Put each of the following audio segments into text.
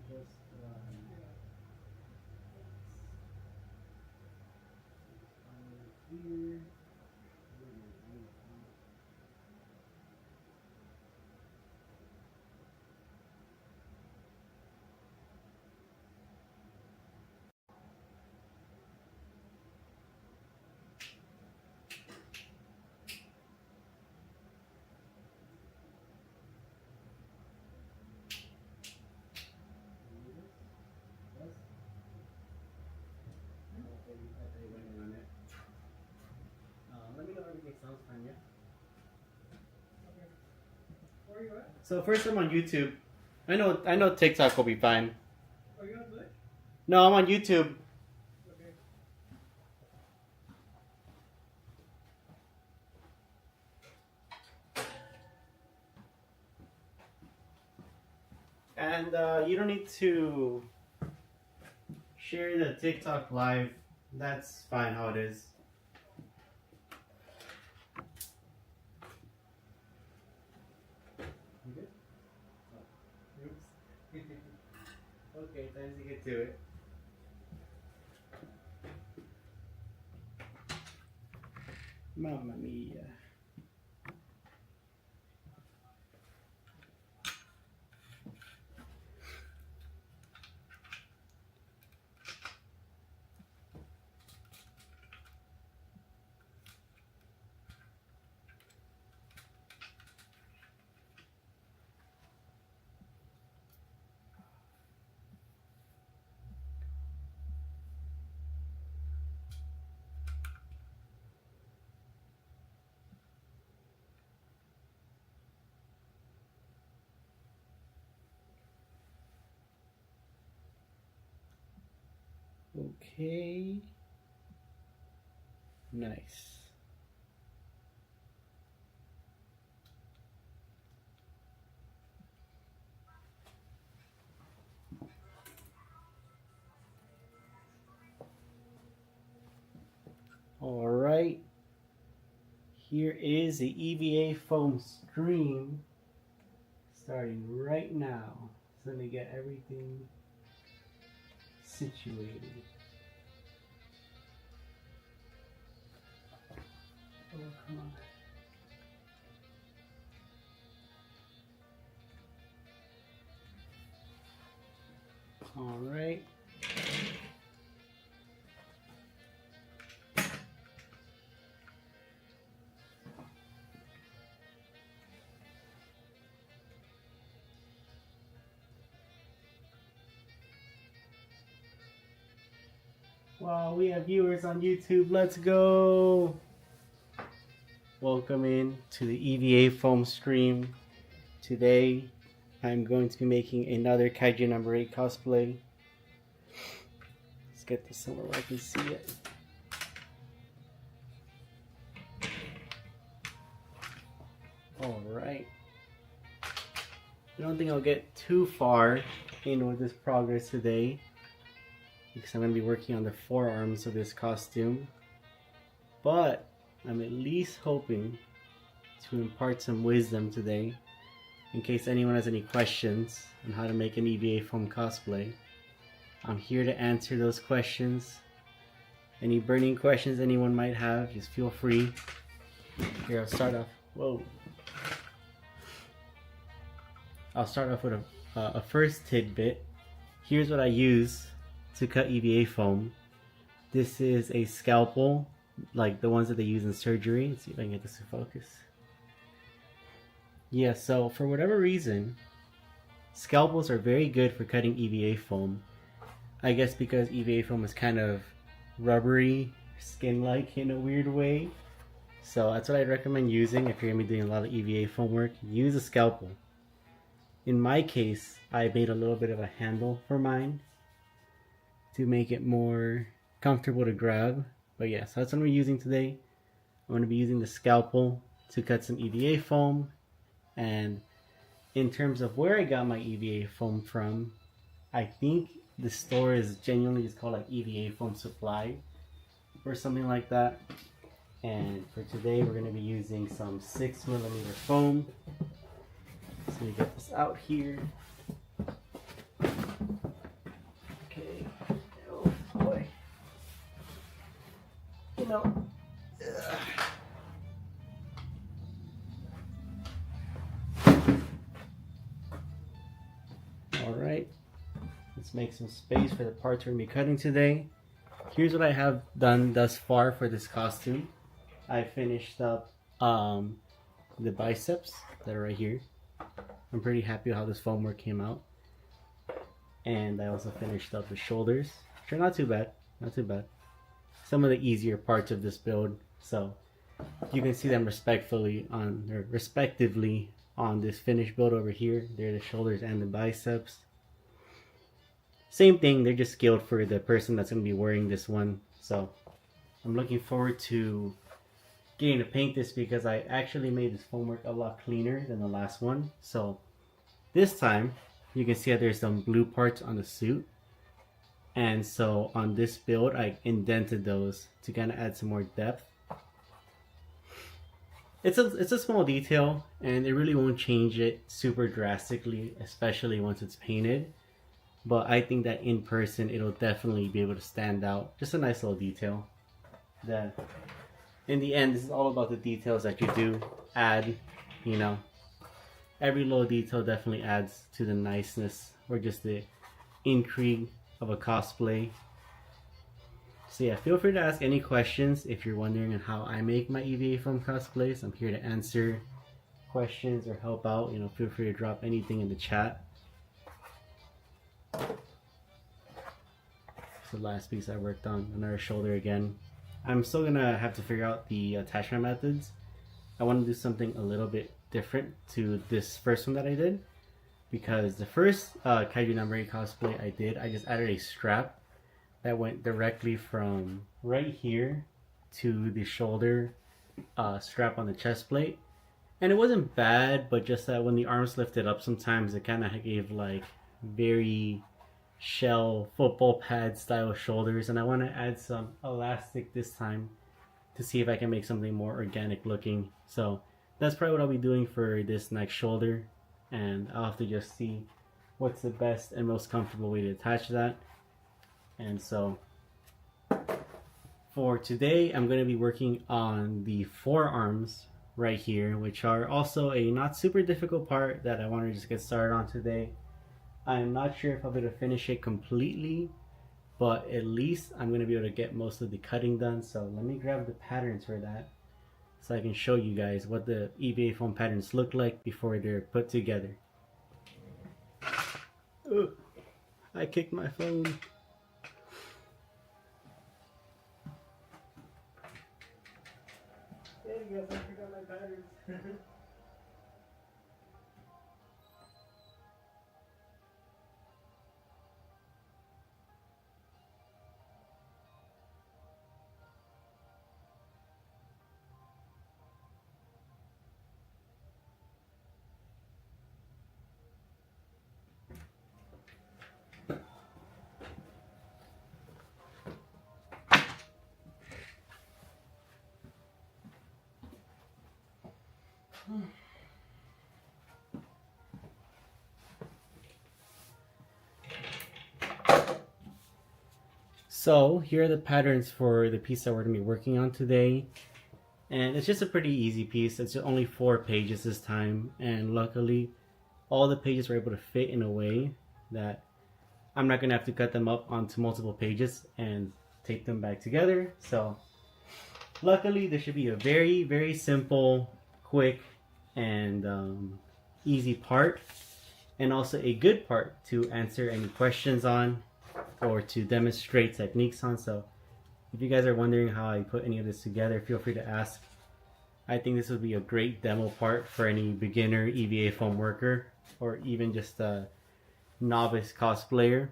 Just here. Let me know everything sounds fine, yeah? Where are you at? So first I'm on YouTube. I know TikTok will be fine. Are you on Twitch? No, I'm on YouTube. Okay. And you don't need to share the TikTok live. That's fine how it is. You good? Oh. Oops. Okay, time to get to it. Mamma mia. Okay. Nice. All right. Here is the EVA foam stream starting right now. So let me get everything situated. Oh, come on. All right. Wow, we have viewers on YouTube. Let's go. Welcome in to the EVA foam stream. Today, I'm going to be making another Kaiju number 8 cosplay. Let's get this somewhere where I can see it. Alright. I don't think I'll get too far in with this progress today, because I'm going to be working on the forearms of this costume. But I'm at least hoping to impart some wisdom today, in case anyone has any questions on how to make an EVA foam cosplay. I'm here to answer those questions. Any burning questions anyone might have, just feel free. Here, I'll start off. Whoa. I'll start off with a first tidbit. Here's what I use to cut EVA foam. This is a scalpel, like the ones that they use in surgery. Let's see if I can get this to focus. Yeah, so for whatever reason, scalpels are very good for cutting EVA foam. I guess because EVA foam is kind of rubbery, skin-like in a weird way. So that's what I'd recommend using if you're going to be doing a lot of EVA foam work. Use a scalpel. In my case, I made a little bit of a handle for mine to make it more comfortable to grab. But yeah, so that's what I'm using today. I'm going to be using the scalpel to cut some EVA foam. And in terms of where I got my EVA foam from, I think the store is genuinely just called like EVA Foam Supply or something like that. And for today, we're going to be using some 6mm foam. So we get this out here. make some space for the parts we're going to be cutting today. Here's what I have done thus far for this costume. I finished up the biceps that are right here. I'm pretty happy with how this foam work came out. And I also finished up the shoulders, which are not too bad, not too bad. Some of the easier parts of this build, so you can see them respectively on this finished build over here. They're the shoulders and the biceps. Same thing, they're just scaled for the person that's going to be wearing this one. So I'm looking forward to getting to paint this because I actually made this foam work a lot cleaner than the last one. So this time you can see that there's some blue parts on the suit. And so on this build, I indented those to kind of add some more depth. It's a small detail and it really won't change it super drastically, especially once it's painted. But I think that in person, it'll definitely be able to stand out. Just a nice little detail. That in the end, this is all about the details that you do add, you know. Every little detail definitely adds to the niceness or just the intrigue of a cosplay. So yeah, feel free to ask any questions if you're wondering on how I make my EVA foam cosplays. I'm here to answer questions or help out. You know, feel free to drop anything in the chat. The last piece I worked on, another shoulder again. I'm still gonna have to figure out the attachment methods. I want to do something a little bit different to this first one that I did, because the first Kaiju number 8 cosplay I did, I just added a strap that went directly from right here to the shoulder strap on the chest plate, and it wasn't bad, but just that when the arms lifted up sometimes it kind of gave like very shell football pad style shoulders, and I want to add some elastic this time to see if I can make something more organic looking. So that's probably what I'll be doing for this next shoulder, and I'll have to just see what's the best and most comfortable way to attach that. And so for today I'm going to be working on the forearms right here, which are also a not super difficult part that I want to just get started on today. I'm not sure if I'll be able to finish it completely, but at least I'm going to be able to get most of the cutting done. So let me grab the patterns for that so I can show you guys what the EVA foam patterns look like before they're put together. Ugh, I kicked my phone. There you go, I forgot my patterns. So here are the patterns for the piece that we're going to be working on today, and it's just a pretty easy piece. It's only 4 pages this time, and luckily all the pages were able to fit in a way that I'm not going to have to cut them up onto multiple pages and tape them back together. So luckily this should be a very simple, quick, and easy part, and also a good part to answer any questions on or to demonstrate techniques on. So if you guys are wondering how I put any of this together, feel free to ask. I think this would be a great demo part for any beginner EVA foam worker or even just a novice cosplayer.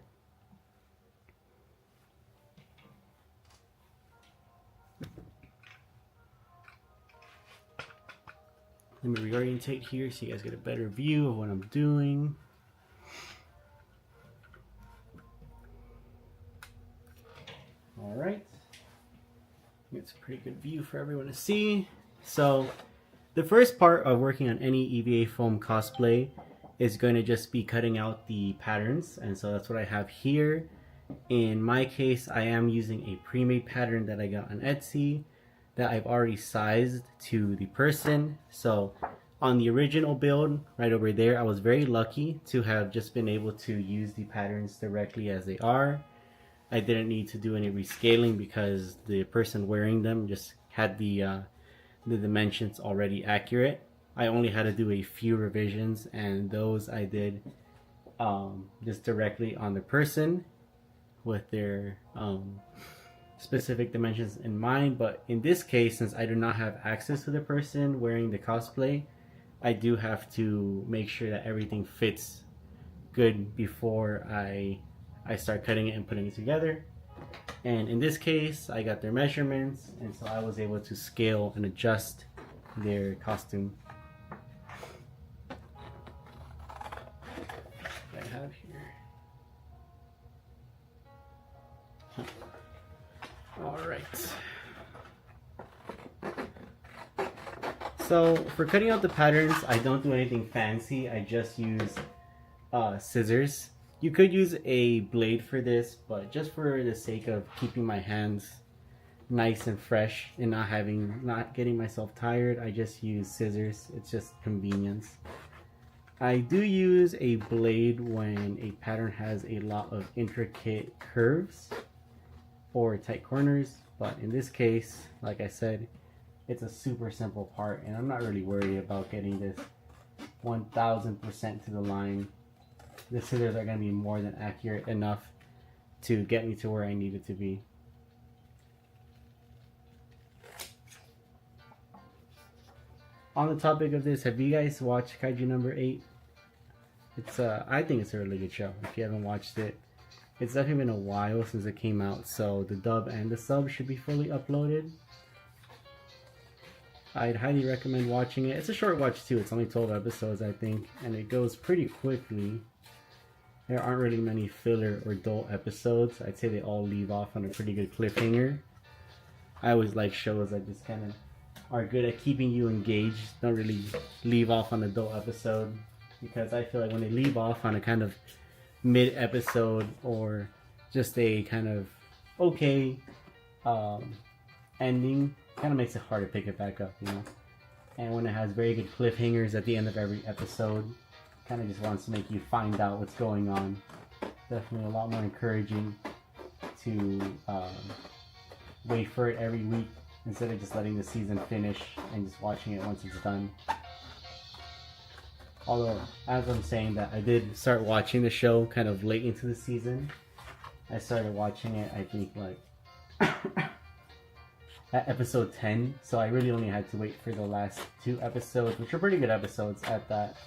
Let me reorientate here so you guys get a better view of what I'm doing. All right, it's a pretty good view for everyone to see. So the first part of working on any EVA foam cosplay is going to just be cutting out the patterns, and so that's what I have here. In my case, I am using a pre-made pattern that I got on Etsy that I've already sized to the person. So On the original build, right over there, I was very lucky to have just been able to use the patterns directly as they are. I didn't need to do any rescaling because the person wearing them just had the dimensions already accurate. I only had to do a few revisions, and those I did just directly on the person with their specific dimensions in mind. But in this case, since I do not have access to the person wearing the cosplay, I do have to make sure that everything fits good before I start cutting it and putting it together. And in this case, I got their measurements, and so I was able to scale and adjust their costume. What I have here. All right. So for cutting out the patterns, I don't do anything fancy. I just use scissors. You could use a blade for this, but just for the sake of keeping my hands nice and fresh and not getting myself tired, I just use scissors. It's just convenience. I do use a blade when a pattern has a lot of intricate curves or tight corners, but in this case, like I said, it's a super simple part, and I'm not really worried about getting this 1000% to the line. The scissors are going to be more than accurate enough to get me to where I need it to be. On the topic of this, have you guys watched Kaiju number 8? It's I think it's a really good show. If you haven't watched it, it's definitely been a while since it came out, so the dub and the sub should be fully uploaded. I'd highly recommend watching it. It's a short watch too. It's only 12 episodes, I think, and it goes pretty quickly. There aren't really many filler or dull episodes. I'd say they all leave off on a pretty good cliffhanger. I always like shows that just kind of are good at keeping you engaged, don't really leave off on a dull episode, because I feel like when they leave off on a kind of mid-episode or just a kind of okay ending, kind of makes it hard to pick it back up, you know. And when it has very good cliffhangers at the end of every episode, kind of just wants to make you find out what's going on. Definitely a lot more encouraging to wait for it every week instead of just letting the season finish and just watching it once it's done. Although, as I'm saying that, I did start watching the show kind of late into the season. I started watching it, I think, like at episode 10, so I really only had to wait for the last 2 episodes, which are pretty good episodes at that.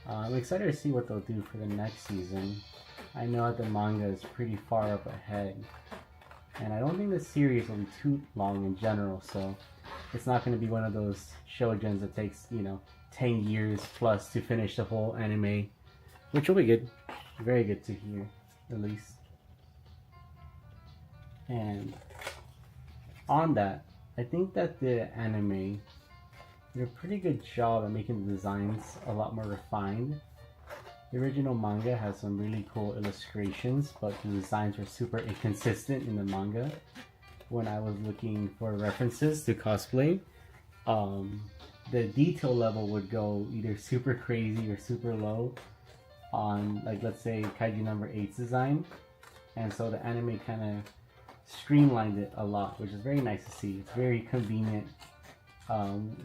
I'm excited to see what they'll do for the next season. I know that the manga is pretty far up ahead, and I don't think the series will be too long in general, so it's not going to be one of those shoujens that takes, 10 years plus to finish the whole anime, which will be good. Very good to hear, at least. And on that, I think that the anime did a pretty good job at making the designs a lot more refined. The original manga has some really cool illustrations, but the designs were super inconsistent in the manga. When I was looking for references to cosplay, the detail level would go either super crazy or super low on, like, let's say Kaiju number 8's design, and so the anime kind of streamlined it a lot, which is very nice to see. It's very convenient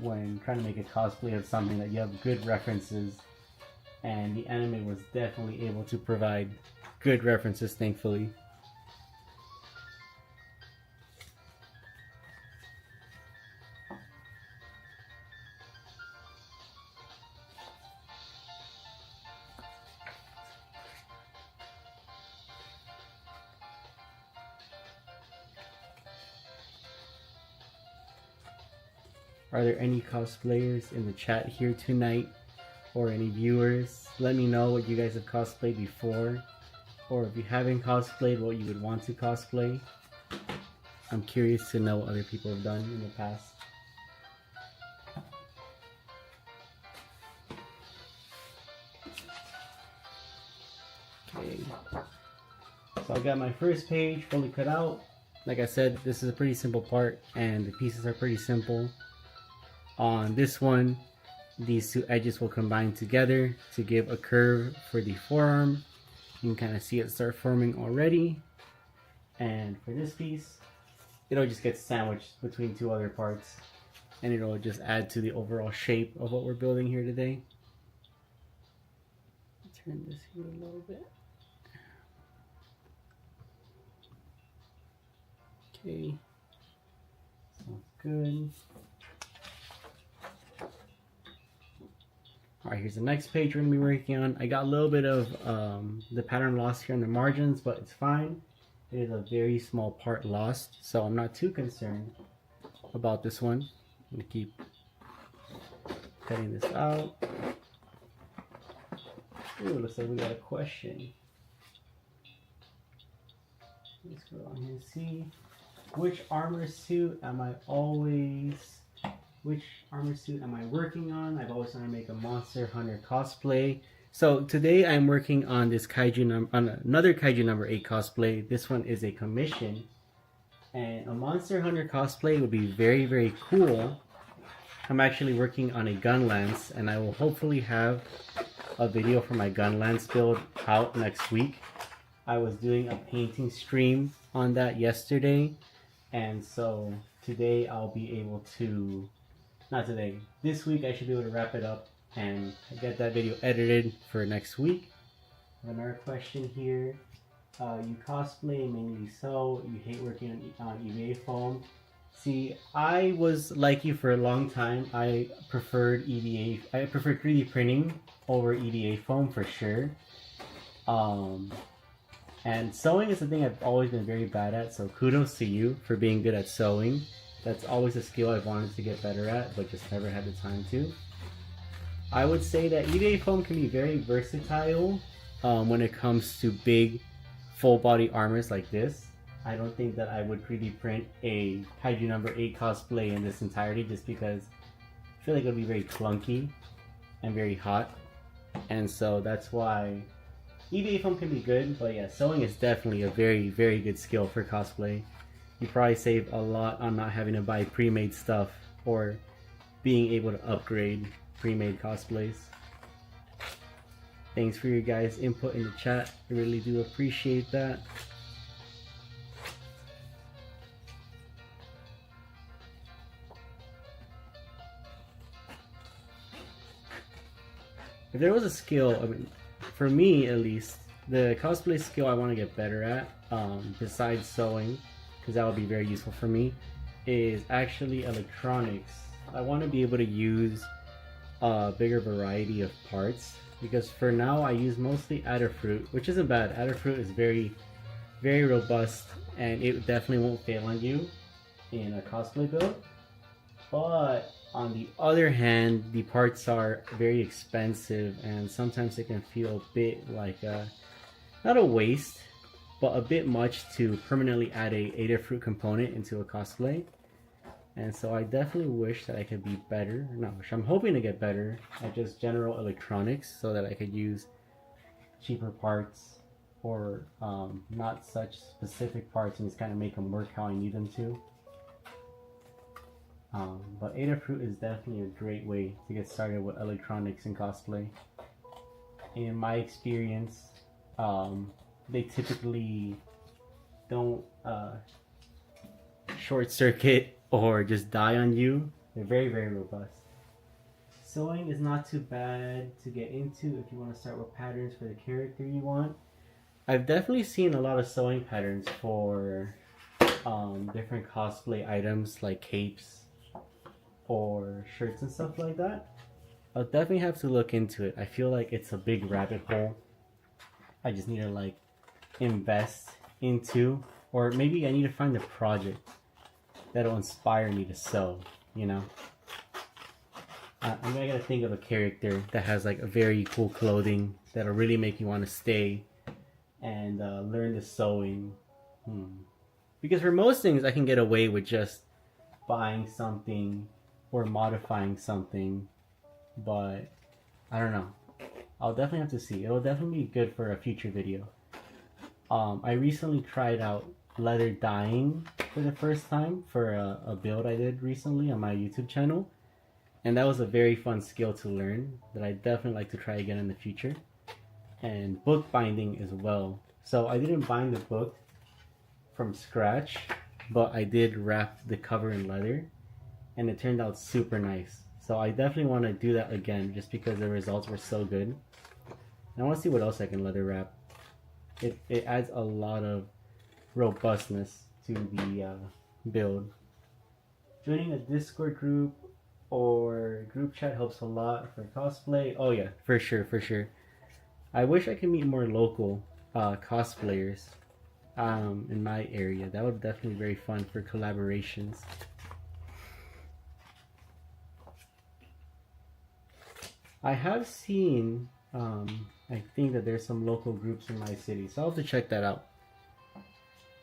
when trying to make a cosplay of something that you have good references, and the anime was definitely able to provide good references, thankfully. Are there any cosplayers in the chat here tonight, or any viewers? Let me know what you guys have cosplayed before, or if you haven't cosplayed, what you would want to cosplay. I'm curious to know what other people have done in the past. Okay, so I got my first page fully cut out. Like I said, this is a pretty simple part, and the pieces are pretty simple. On this one, these two edges will combine together to give a curve for the forearm. You can kind of see it start forming already. And for this piece, it'll just get sandwiched between two other parts, and it'll just add to the overall shape of what we're building here today. Turn this here a little bit. Okay, sounds good. Alright, here's the next page we're going to be working on. I got a little bit of the pattern lost here on the margins, but it's fine. It is a very small part lost, so I'm not too concerned about this one. I'm going to keep cutting this out. Ooh, looks like we got a question. Let's go on here and see. Which armor suit am I working on? I've always wanted to make a Monster Hunter cosplay. So today I'm working on this another Kaiju number 8 cosplay. This one is a commission. And a Monster Hunter cosplay would be very, very cool. I'm actually working on a gun lance, and I will hopefully have a video for my gun lance build out next week. I was doing a painting stream on that yesterday, and so today I'll be able to, not today, this week I should be able to wrap it up and get that video edited for next week. Another question here. You cosplay, mainly sew, you hate working on EVA foam. See, I was like you for a long time. I preferred 3D printing over EVA foam for sure. And sewing is the thing I've always been very bad at, so kudos to you for being good at sewing. That's always a skill I've wanted to get better at, but just never had the time to. I would say that EVA foam can be very versatile when it comes to big full body armors like this. I don't think that I would 3D print a Kaiju number 8 cosplay in this entirety, just because I feel like it would be very clunky and very hot. And so that's why EVA foam can be good, but yeah, sewing is definitely a very, very good skill for cosplay. You probably save a lot on not having to buy pre-made stuff or being able to upgrade pre-made cosplays. Thanks for your guys' input in the chat. I really do appreciate that. If there was a skill, I mean, for me at least, the cosplay skill I want to get better at, besides sewing, because that would be very useful for me, is actually electronics. I want to be able to use a bigger variety of parts, because for now I use mostly Adafruit, which isn't bad. Adafruit is very, very robust, and it definitely won't fail on you in a cosplay build. But on the other hand, the parts are very expensive, and sometimes it can feel a bit like not a waste, but a bit much to permanently add a Adafruit component into a cosplay. And so I definitely wish that I could be better, not wish, I'm hoping to get better at just general electronics, so that I could use cheaper parts or not such specific parts and just kind of make them work how I need them to. But Adafruit is definitely a great way to get started with electronics and cosplay. In my experience, they typically don't short circuit or just die on you. They're very, very robust. Sewing is not too bad to get into if you want to start with patterns for the character you want. I've definitely seen a lot of sewing patterns for different cosplay items like capes or shirts and stuff like that. I'll definitely have to look into it. I feel like it's a big rabbit hole I just need to like invest into, or maybe I need to find a project that'll inspire me to sew, you know. I mean, I gotta think of a character that has like a very cool clothing that'll really make you want to stay and learn the sewing. Because for most things I can get away with just buying something or modifying something, but I don't know. I'll definitely have to see. It'll definitely be good for a future video. I recently tried out leather dyeing for the first time for a build I did recently on my YouTube channel, And that was a very fun skill to learn that I definitely like to try again in the future. And book binding as well. So I didn't bind the book from scratch, but I did wrap the cover in leather, and it turned out super nice. So I definitely want to do that again just because the results were so good. And I want to see what else I can leather wrap. It adds a lot of robustness to the build. Joining a Discord group or group chat helps a lot for cosplay. Oh yeah, for sure, for sure. I wish I could meet more local cosplayers in my area. That would definitely be very fun for collaborations. I have seen, I think that there's some local groups in my city, so I'll have to check that out.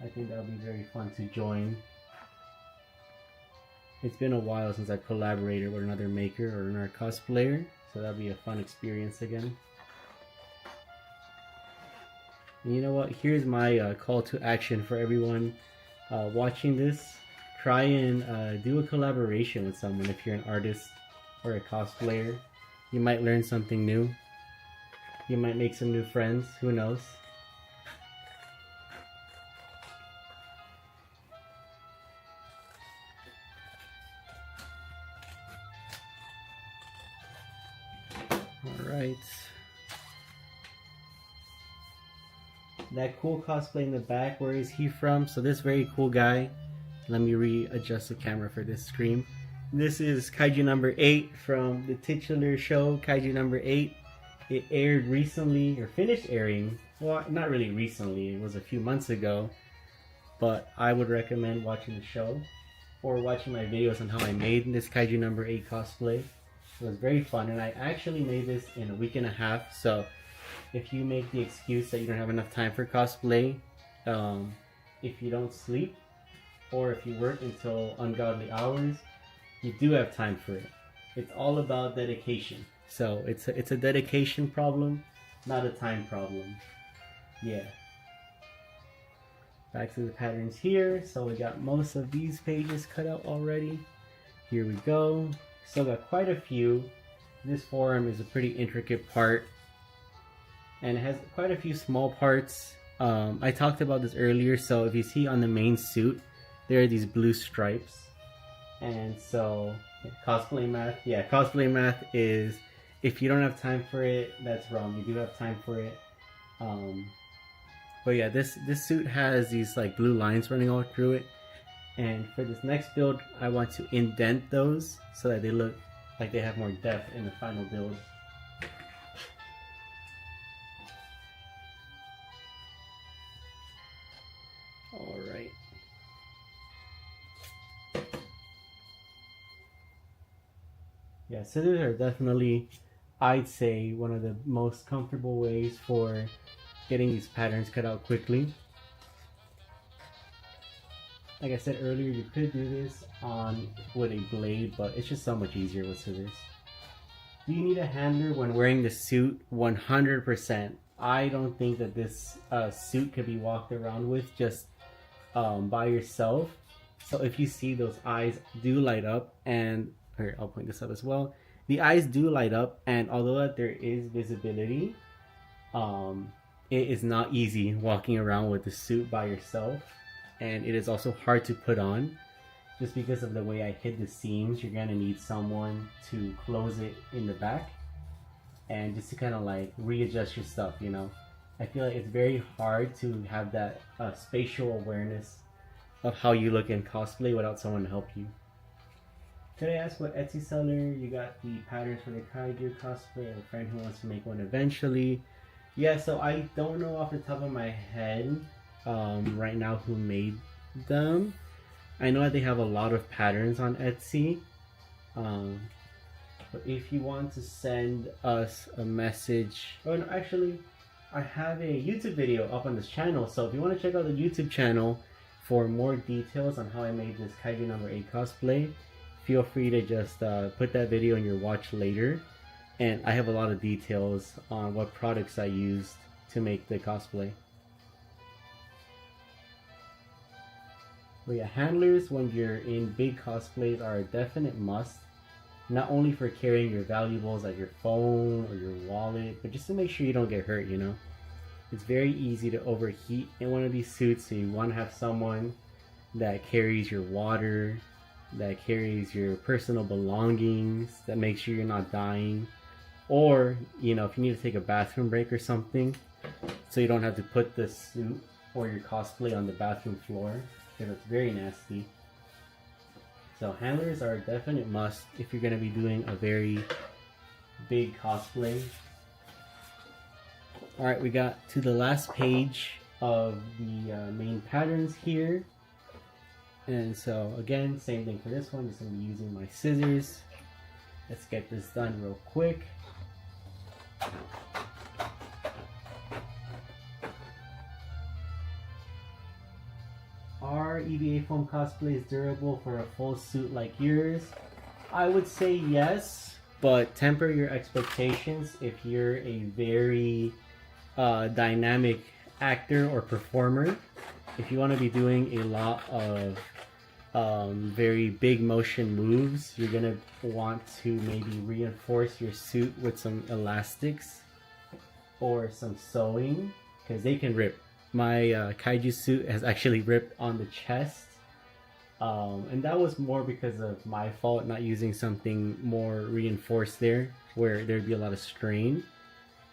I think that would be very fun to join. It's been a while since I've collaborated with another maker or another cosplayer, so that'll be a fun experience again. And you know what? Here's my call to action for everyone watching this. Try and do a collaboration with someone if you're an artist or a cosplayer. You might learn something new. You might make some new friends. Who knows? Alright. That cool cosplay in the back, where is he from? So this very cool guy. Let me readjust the camera for this screen. This is Kaiju number 8 from the titular show, Kaiju number 8. It aired recently, or finished airing. Well, not really recently, it was a few months ago. But I would recommend watching the show or watching my videos on how I made this Kaiju number 8 cosplay. It was very fun, and I actually made this in a week and a half. So if you make the excuse that you don't have enough time for cosplay, if you don't sleep, or if you work until ungodly hours, you do have time for it. It's all about dedication. So it's a dedication problem, not a time problem. Yeah. Back to the patterns here. So we got most of these pages cut out already. Here we go. Still got quite a few. This forum is a pretty intricate part, and it has quite a few small parts. I talked about this earlier. So if you see on the main suit, there are these blue stripes. And so, cosplay math. Yeah, cosplay math is, if you don't have time for it, that's wrong. You do have time for it. But yeah, this suit has these like blue lines running all through it. And for this next build, I want to indent those so that they look like they have more depth in the final build. Alright. Yeah, scissors are definitely, I'd say, one of the most comfortable ways for getting these patterns cut out quickly. Like I said earlier, you could do this with a blade, but it's just so much easier with scissors. Do you need a handler when wearing the suit? 100%. I don't think that this suit could be walked around with just by yourself. So if you see, those eyes do light up, and here, I'll point this up as well. The eyes do light up, and although that there is visibility, it is not easy walking around with the suit by yourself, and it is also hard to put on. Just because of the way I hid the seams, you're gonna need someone to close it in the back, and just to kind of like readjust your stuff, you know. I feel like it's very hard to have that spatial awareness of how you look in cosplay without someone to help you. Could I ask what Etsy seller you got the patterns for the Kaiju cosplay? I have a friend who wants to make one eventually. Yeah, so I don't know off the top of my head right now who made them. I know that they have a lot of patterns on Etsy. But if you want to send us a message, oh no, actually, I have a YouTube video up on this channel. So if you want to check out the YouTube channel for more details on how I made this Kaiju number 8 cosplay, feel free to just put that video in your watch later. And I have a lot of details on what products I used to make the cosplay. But yeah, handlers when you're in big cosplays are a definite must. not only for carrying your valuables like your phone or your wallet, but just to make sure you don't get hurt, you know. It's very easy to overheat in one of these suits, so you want to have someone that carries your water, that carries your personal belongings, that makes sure you're not dying. Or, you know, if you need to take a bathroom break or something, so you don't have to put the suit or your cosplay on the bathroom floor, because it's very nasty. So handlers are a definite must if you're going to be doing a very big cosplay. Alright, we got to the last page of the main patterns here. And so again, same thing for this one, just going to be using my scissors. Let's get this done real quick. Are EVA foam cosplays durable for a full suit like yours? I would say yes, but temper your expectations if you're a very dynamic actor or performer. If you want to be doing a lot of very big motion moves, you're gonna want to maybe reinforce your suit with some elastics or some sewing, because they can rip. My kaiju suit has actually ripped on the chest, and that was more because of my fault not using something more reinforced there where there'd be a lot of strain.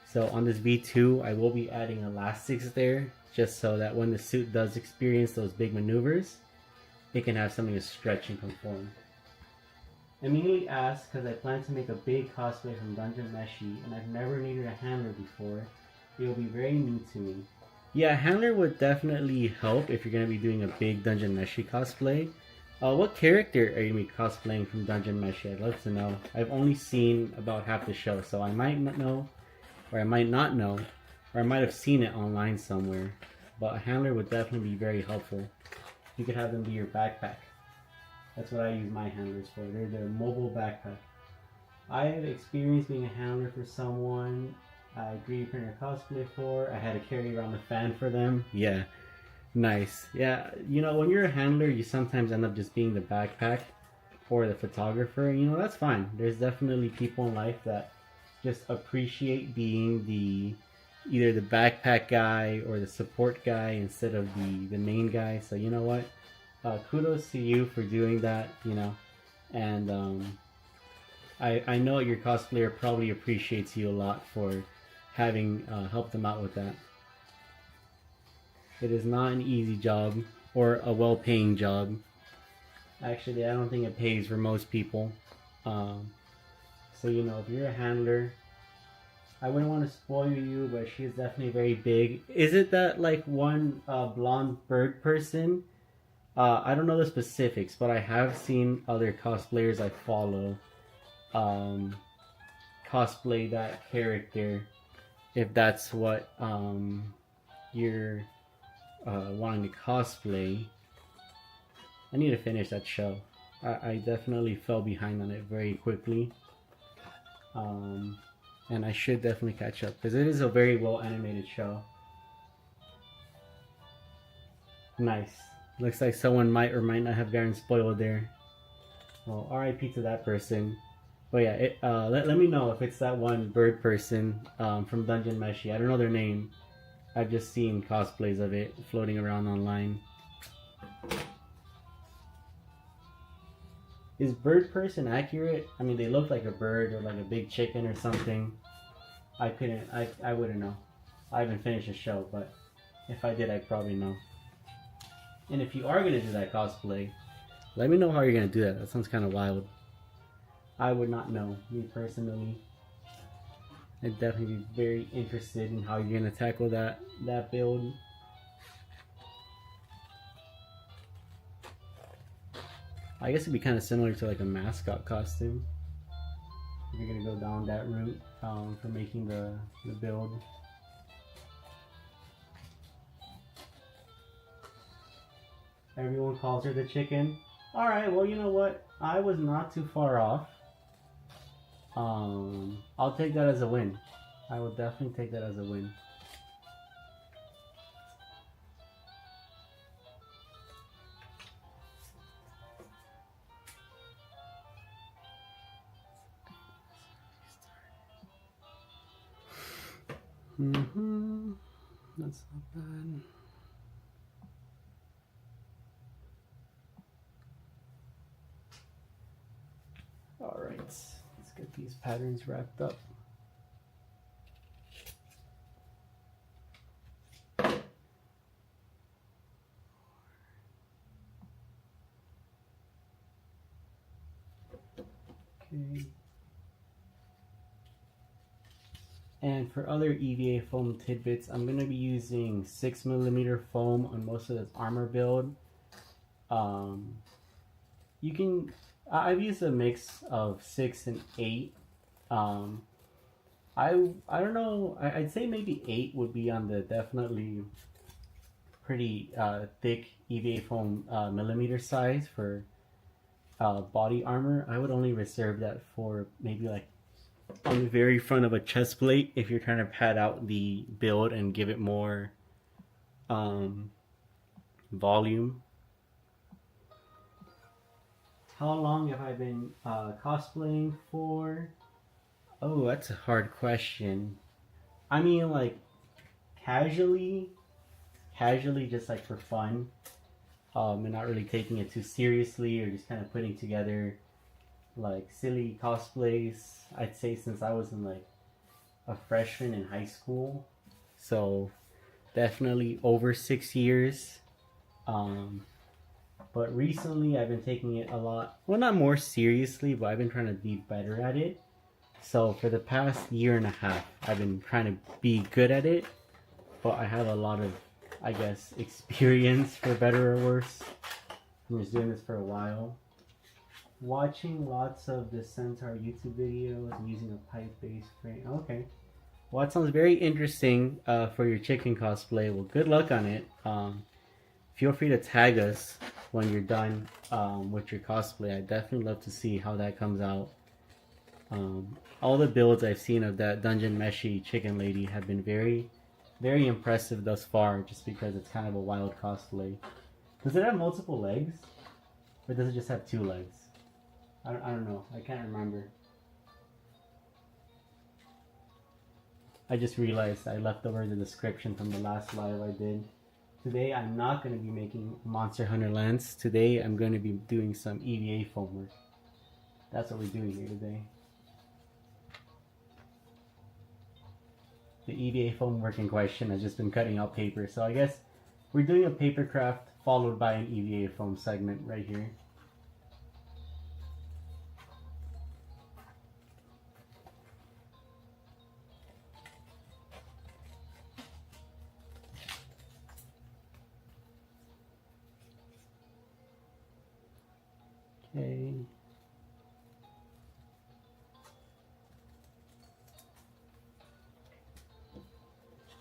So on this V2 I will be adding elastics there, just so that when the suit does experience those big maneuvers, it can have something to stretch and conform. I mainly asked because I plan to make a big cosplay from Dungeon Meshi, and I've never needed a handler before. It will be very new to me. Yeah, handler would definitely help if you're going to be doing a big Dungeon Meshi cosplay. What character are you going to be cosplaying from Dungeon Meshi? I'd love to know. I've only seen about half the show, so I might not know, or I might not know, or I might have seen it online somewhere. But a handler would definitely be very helpful. You could have them be your backpack. That's what I use my handlers for. They're the mobile backpack. I have experience being a handler for someone I 3D printer cosplay for. I had to carry around a fan for them. Yeah, nice. Yeah, you know, when you're a handler, you sometimes end up just being the backpack or the photographer. You know, that's fine. There's definitely people in life that just appreciate being the either the backpack guy or the support guy instead of the main guy. So you know what? Kudos to you for doing that, you know. And I know your cosplayer probably appreciates you a lot for having helped them out with that. It is not an easy job or a well-paying job. Actually, I don't think it pays for most people. So you know, if you're a handler, I wouldn't want to spoil you, but she is definitely very big. Is it that like one blonde bird person? I don't know the specifics, but I have seen other cosplayers I follow cosplay that character. If that's what you're wanting to cosplay, I need to finish that show. I definitely fell behind on it very quickly. And I should definitely catch up because it is a very well animated show. Nice. Looks like someone might or might not have gotten spoiled there. Well, RIP to that person. But yeah, let me know if it's that one bird person from Dungeon Meshi. I don't know their name. I've just seen cosplays of it floating around online. Is bird person accurate? I mean, they look like a bird or like a big chicken or something. I wouldn't know. I haven't finished the show, but if I did, I'd probably know. And if you are going to do that cosplay, let me know how you're going to do that. That sounds kind of wild. I would not know, me personally. I'd definitely be very interested in how you're going to tackle that build. I guess it'd be kind of similar to like a mascot costume. If you're going to go down that route for making the build. Everyone calls her the chicken. Alright, well, you know what? I was not too far off. I'll take that as a win. I will definitely take that as a win. That's not bad. All right, let's get these patterns wrapped up. Okay. And for other EVA foam tidbits, I'm going to be using 6mm foam on most of this armor build. You can, I've used a mix of 6 and 8. I don't know, I'd say maybe 8 would be on the definitely pretty thick EVA foam millimeter size for body armor. I would only reserve that for maybe like on the very front of a chest plate if you're trying to pad out the build and give it more volume. How long have I been cosplaying for? Oh, that's a hard question. I mean, like casually, just like for fun, and not really taking it too seriously, or just kind of putting together like silly cosplays. I'd say since I was in like a freshman in high school, so definitely over 6 years. But recently I've been taking it a lot, well, not more seriously, but I've been trying to be better at it. So for the past year and a half, I've been trying to be good at it, but I have a lot of, I guess, experience for better or worse. I'm just doing this for a while. Watching lots of the Centaur YouTube videos and using a pipe-based frame. Okay. Well, that sounds very interesting for your chicken cosplay. Well, good luck on it. Feel free to tag us when you're done with your cosplay. I definitely love to see how that comes out. All the builds I've seen of that Dungeon Meshi chicken lady have been very, very impressive thus far, just because it's kind of a wild cosplay. Does it have multiple legs? Or does it just have 2 legs? I don't know. I can't remember. I just realized I left over the description from the last live I did. Today I'm not going to be making Monster Hunter Lance. Today I'm going to be doing some EVA foam work. That's what we're doing here today. The EVA foam work in question has just been cutting out paper, so I guess we're doing a paper craft followed by an EVA foam segment right here. Okay.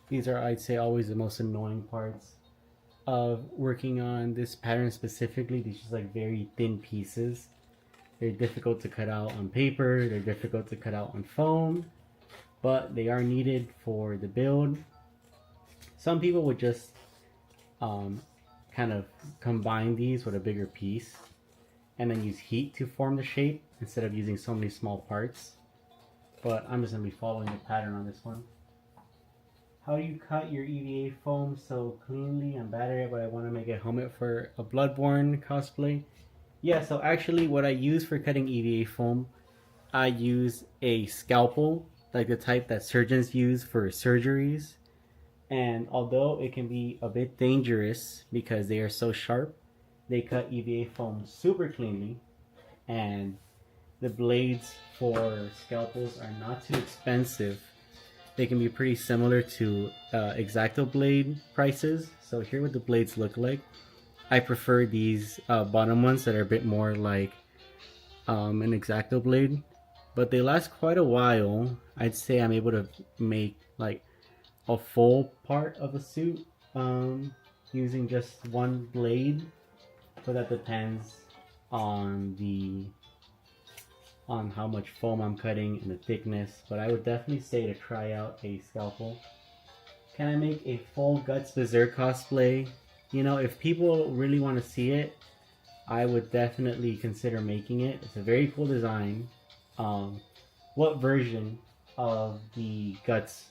These are, I'd say, always the most annoying parts of working on this pattern specifically. These just like very thin pieces. They're difficult to cut out on paper. They're difficult to cut out on foam, but they are needed for the build. Some people would just kind of combine these with a bigger piece and then use heat to form the shape instead of using so many small parts. But I'm just going to be following the pattern on this one. How do you cut your EVA foam so cleanly? I'm bad at it, but I want to make a helmet for a Bloodborne cosplay. Yeah, so actually what I use for cutting EVA foam, I use a scalpel, like the type that surgeons use for surgeries. And although it can be a bit dangerous because they are so sharp, they cut EVA foam super cleanly. And the blades for scalpels are not too expensive. They can be pretty similar to X-Acto blade prices. So here what the blades look like. I prefer these bottom ones that are a bit more like an X-Acto blade. But they last quite a while. I'd say I'm able to make like a full part of a suit using just one blade. But that depends on how much foam I'm cutting and the thickness, but I would definitely say to try out a scalpel. Can I make a full Guts Berserk cosplay? You know, if people really want to see it, I would definitely consider making it. It's a very cool design. What version of the Guts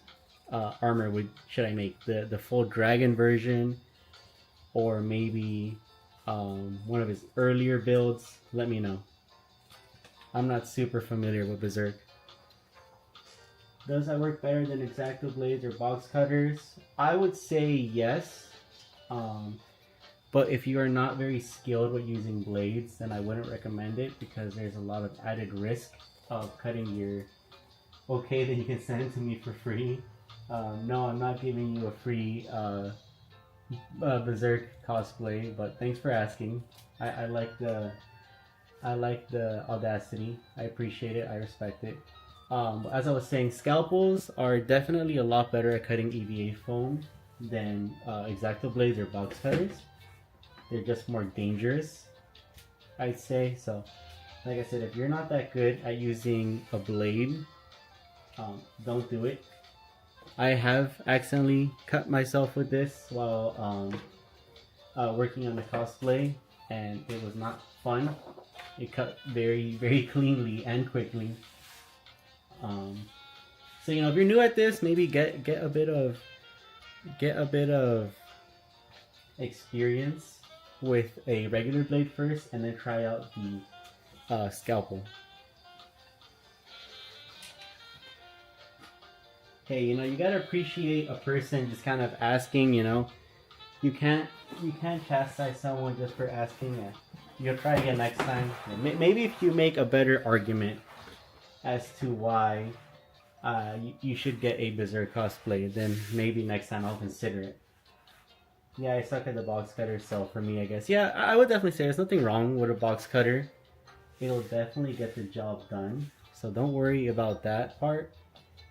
armor should I make? The full dragon version, or maybe one of his earlier builds? Let me know. I'm not super familiar with Berserk. Does that work better than X-Acto blades or box cutters? I would say yes. But if you are not very skilled with using blades, then I wouldn't recommend it because there's a lot of added risk of cutting your... Okay, then you can send it to me for free. No, I'm not giving you a free Berserk cosplay, but thanks for asking. I like the audacity. I appreciate it. I respect it. As I was saying, scalpels are definitely a lot better at cutting EVA foam than X-Acto blades or box cutters. They're just more dangerous, I'd say. So, like I said, if you're not that good at using a blade, don't do it. I have accidentally cut myself with this while working on the cosplay, and it was not fun. It cut very, very cleanly and quickly. So you know, if you're new at this, maybe get a bit of experience with a regular blade first, and then try out the scalpel. Hey, you know, you gotta appreciate a person just kind of asking. You know, you can't chastise someone just for asking. You'll try again next time. Maybe if you make a better argument as to why you should get a Berserk cosplay, then maybe next time I'll consider it. Yeah, I suck at the box cutter, so for me, I guess. Yeah, I would definitely say there's nothing wrong with a box cutter. It'll definitely get the job done. So don't worry about that part.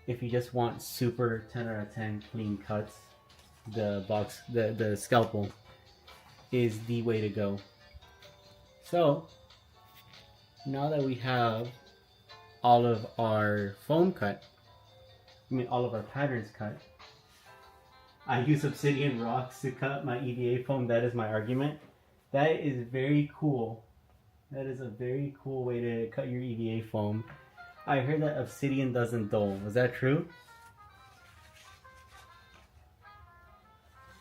If you just want super 10 out of 10 clean cuts, the scalpel is the way to go. So, now that we have all of our foam cut, all of our patterns cut, I use obsidian rocks to cut my EVA foam. That is my argument. That is very cool. That is a very cool way to cut your EVA foam. I heard that obsidian doesn't dull. Was that true?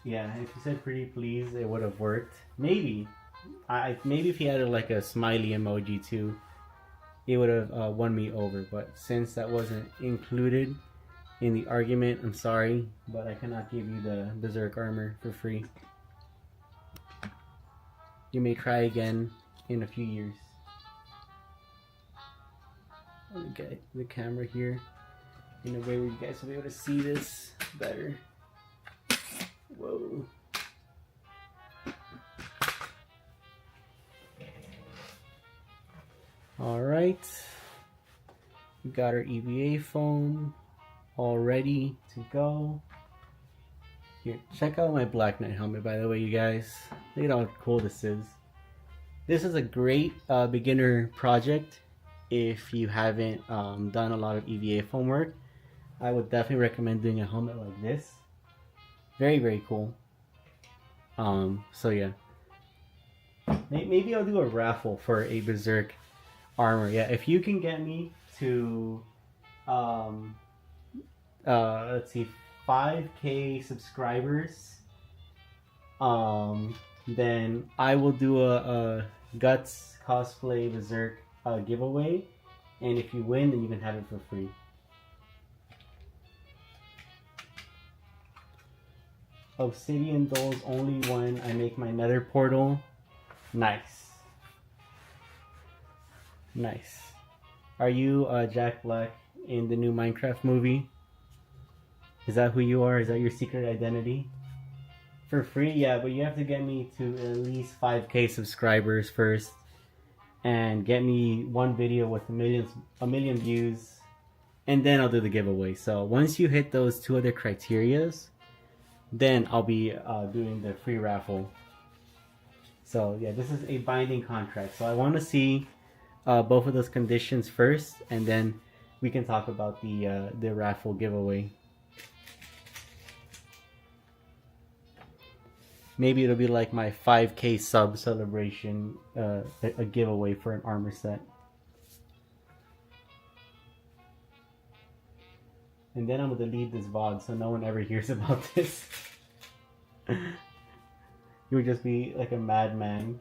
Yeah, if you said pretty please, it would have worked. Maybe. Maybe if he added like a smiley emoji too, it would have won me over. But since that wasn't included in the argument, I'm sorry, but I cannot give you the Berserk armor for free. You may try again in a few years. Let me get the camera here in a way where you guys will be able to see this better. Whoa. Alright. We got our EVA foam all ready to go. Here, check out my Black Knight helmet, by the way, you guys. Look at how cool this is. This is a great beginner project. If you haven't done a lot of EVA foam work, I would definitely recommend doing a helmet like this. Very, very cool. So yeah. Maybe I'll do a raffle for a Berserk armor. Yeah, if you can get me to let's see, 5K subscribers, then I will do a Guts cosplay Berserk giveaway, and if you win, then you can have it for free. Obsidian dulls only when I make my nether portal. Nice. Nice. Are you Jack Black in the new Minecraft movie? Is that who you are? Is that your secret identity? For free? Yeah, but you have to get me to at least 5K subscribers first. And get me one video with a million views. And then I'll do the giveaway. So once you hit those two other criterias, then I'll be doing the free raffle. So yeah, this is a binding contract. So I want to see both of those conditions first, and then we can talk about the raffle giveaway. Maybe it'll be like my 5K sub celebration, a giveaway for an armor set. and then I'm gonna delete this VOD so no one ever hears about this. You would just be like a madman,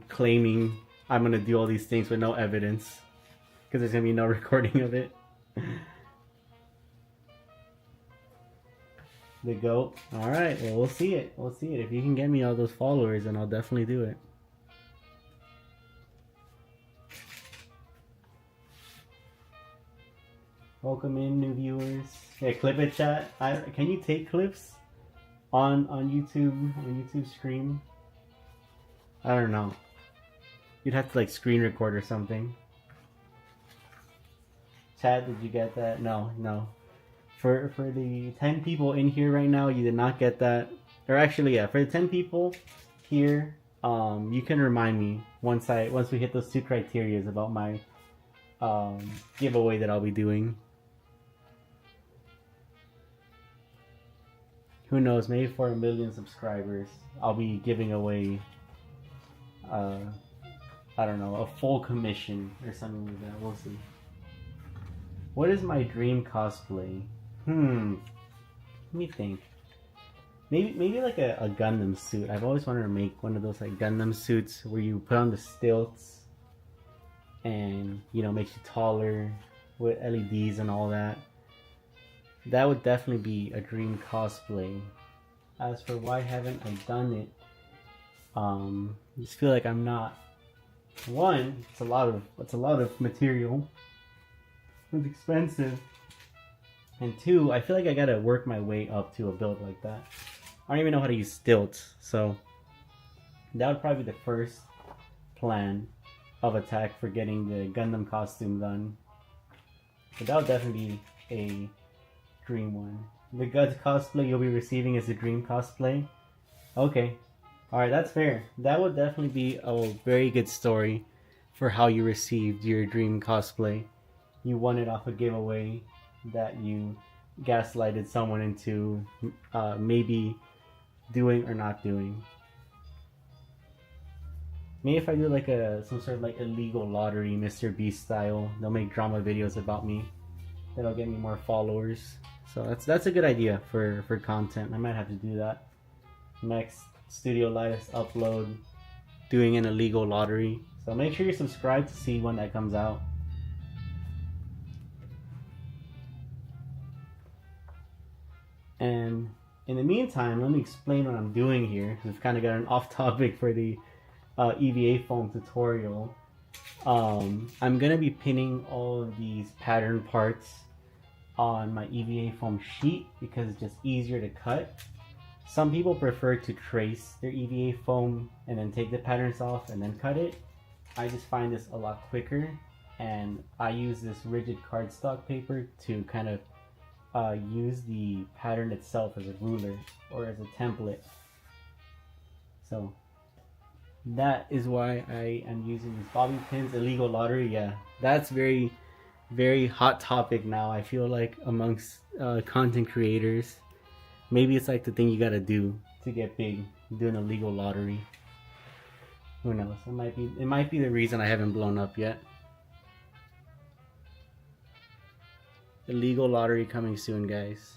claiming I'm gonna do all these things with no evidence, because there's gonna be no recording of it. The goat. All right, well, we'll see it. We'll see it. If you can get me all those followers, then I'll definitely do it. Welcome in, new viewers. Yeah, clip it, chat. Can you take clips on YouTube Stream? I don't know. You'd have to like screen record or something. Chat, did you get that? No. For the 10 people in here right now, you did not get that. Or actually, yeah, for the 10 people here, you can remind me once we hit those 2 criterias about my giveaway that I'll be doing. Who knows? Maybe for 1 million subscribers, I'll be giving away, I don't know, a full commission or something like that. We'll see. What is my dream cosplay? Let me think. Maybe like a Gundam suit. I've always wanted to make one of those like Gundam suits where you put on the stilts and, you know, makes you taller with LEDs and all that. That would definitely be a dream cosplay. As for why haven't I done it, I just feel like I'm not. One, it's a lot of material. It's expensive. And 2, I feel like I gotta work my way up to a build like that. I don't even know how to use stilts, so that would probably be the first plan of attack for getting the Gundam costume done. But that would definitely be a dream one. The Guts cosplay you'll be receiving is a dream cosplay. Okay. Alright, that's fair. That would definitely be a very good story for how you received your dream cosplay. You won it off a giveaway that you gaslighted someone into maybe doing or not doing. Maybe if I do like some sort of like illegal lottery, Mr. Beast style, they'll make drama videos about me. That'll get me more followers. So that's a good idea for content. I might have to do that. Next Studio Lives upload doing an illegal lottery. So make sure you're subscribed to see when that comes out. And in the meantime, let me explain what I'm doing here. We've kind of got an off topic for the EVA foam tutorial. I'm going to be pinning all of these pattern parts on my EVA foam sheet because it's just easier to cut. Some people prefer to trace their EVA foam and then take the patterns off and then cut it. I just find this a lot quicker, and I use this rigid cardstock paper to kind of use the pattern itself as a ruler or as a template. So that is why I am using these bobby pins. Illegal lottery, yeah, that's very, very hot topic now. I feel like amongst content creators, maybe it's like the thing you gotta do to get big, doing a legal lottery. Who knows? It might be the reason I haven't blown up yet. Illegal lottery coming soon, guys.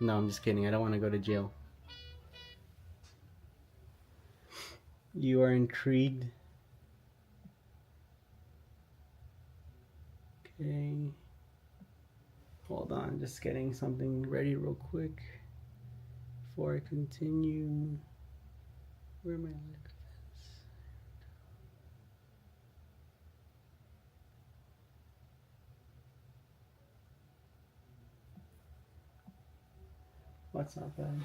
No, I'm just kidding. I don't want to go to jail. You are intrigued. Okay. Hold on, just getting something ready real quick before I continue. Where am I? What's not bad?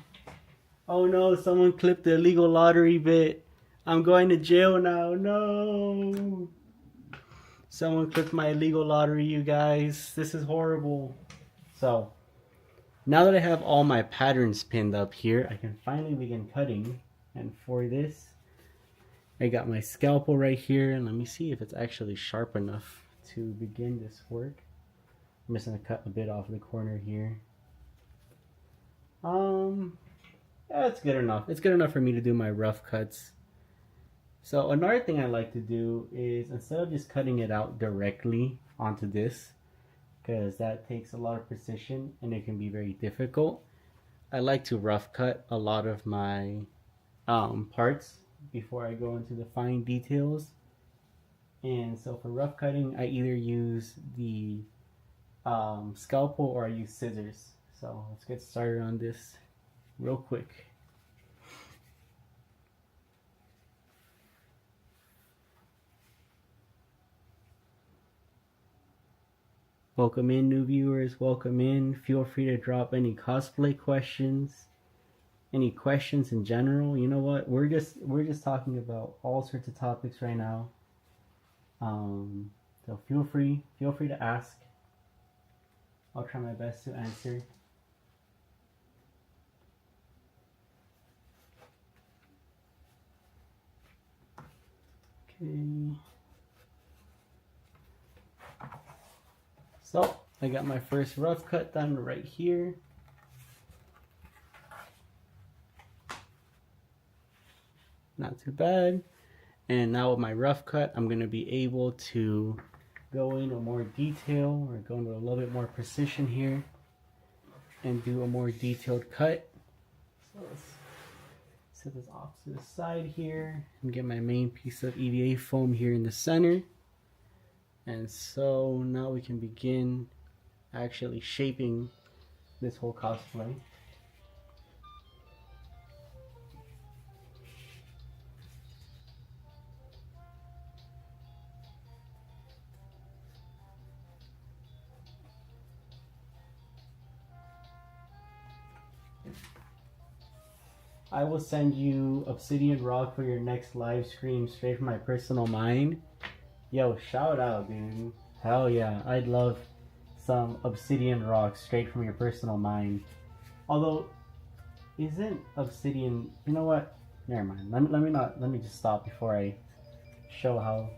Oh no, someone clipped the illegal lottery bit. I'm going to jail now. No. Someone clipped my illegal lottery, you guys. This is horrible. So, now that I have all my patterns pinned up here, I can finally begin cutting. And for this, I got my scalpel right here. And let me see if it's actually sharp enough to begin this work. I'm just going to cut a bit off the corner here. Yeah, it's good enough. It's good enough for me to do my rough cuts. So another thing I like to do is, instead of just cutting it out directly onto this, because that takes a lot of precision and it can be very difficult. I like to rough cut a lot of my parts before I go into the fine details. And so for rough cutting, I either use the scalpel or I use scissors. So let's get started on this real quick. Welcome in, new viewers. Welcome in. Feel free to drop any cosplay questions, any questions in general. You know what? We're just talking about all sorts of topics right now. So feel free to ask. I'll try my best to answer. Okay. So I got my first rough cut done right here. Not too bad. And now with my rough cut, I'm going to be able to go into more detail or go into a little bit more precision here and do a more detailed cut. So let's set this off to the side here and get my main piece of EVA foam here in the center. And so now we can begin actually shaping this whole cosplay. I will send you Obsidian Rock for your next live stream straight from my personal mind. Yo, shout out, dude. Hell yeah, I'd love some Obsidian Rock straight from your personal mind. Although, isn't Obsidian... You know what? Never mind. Let me just stop before I show how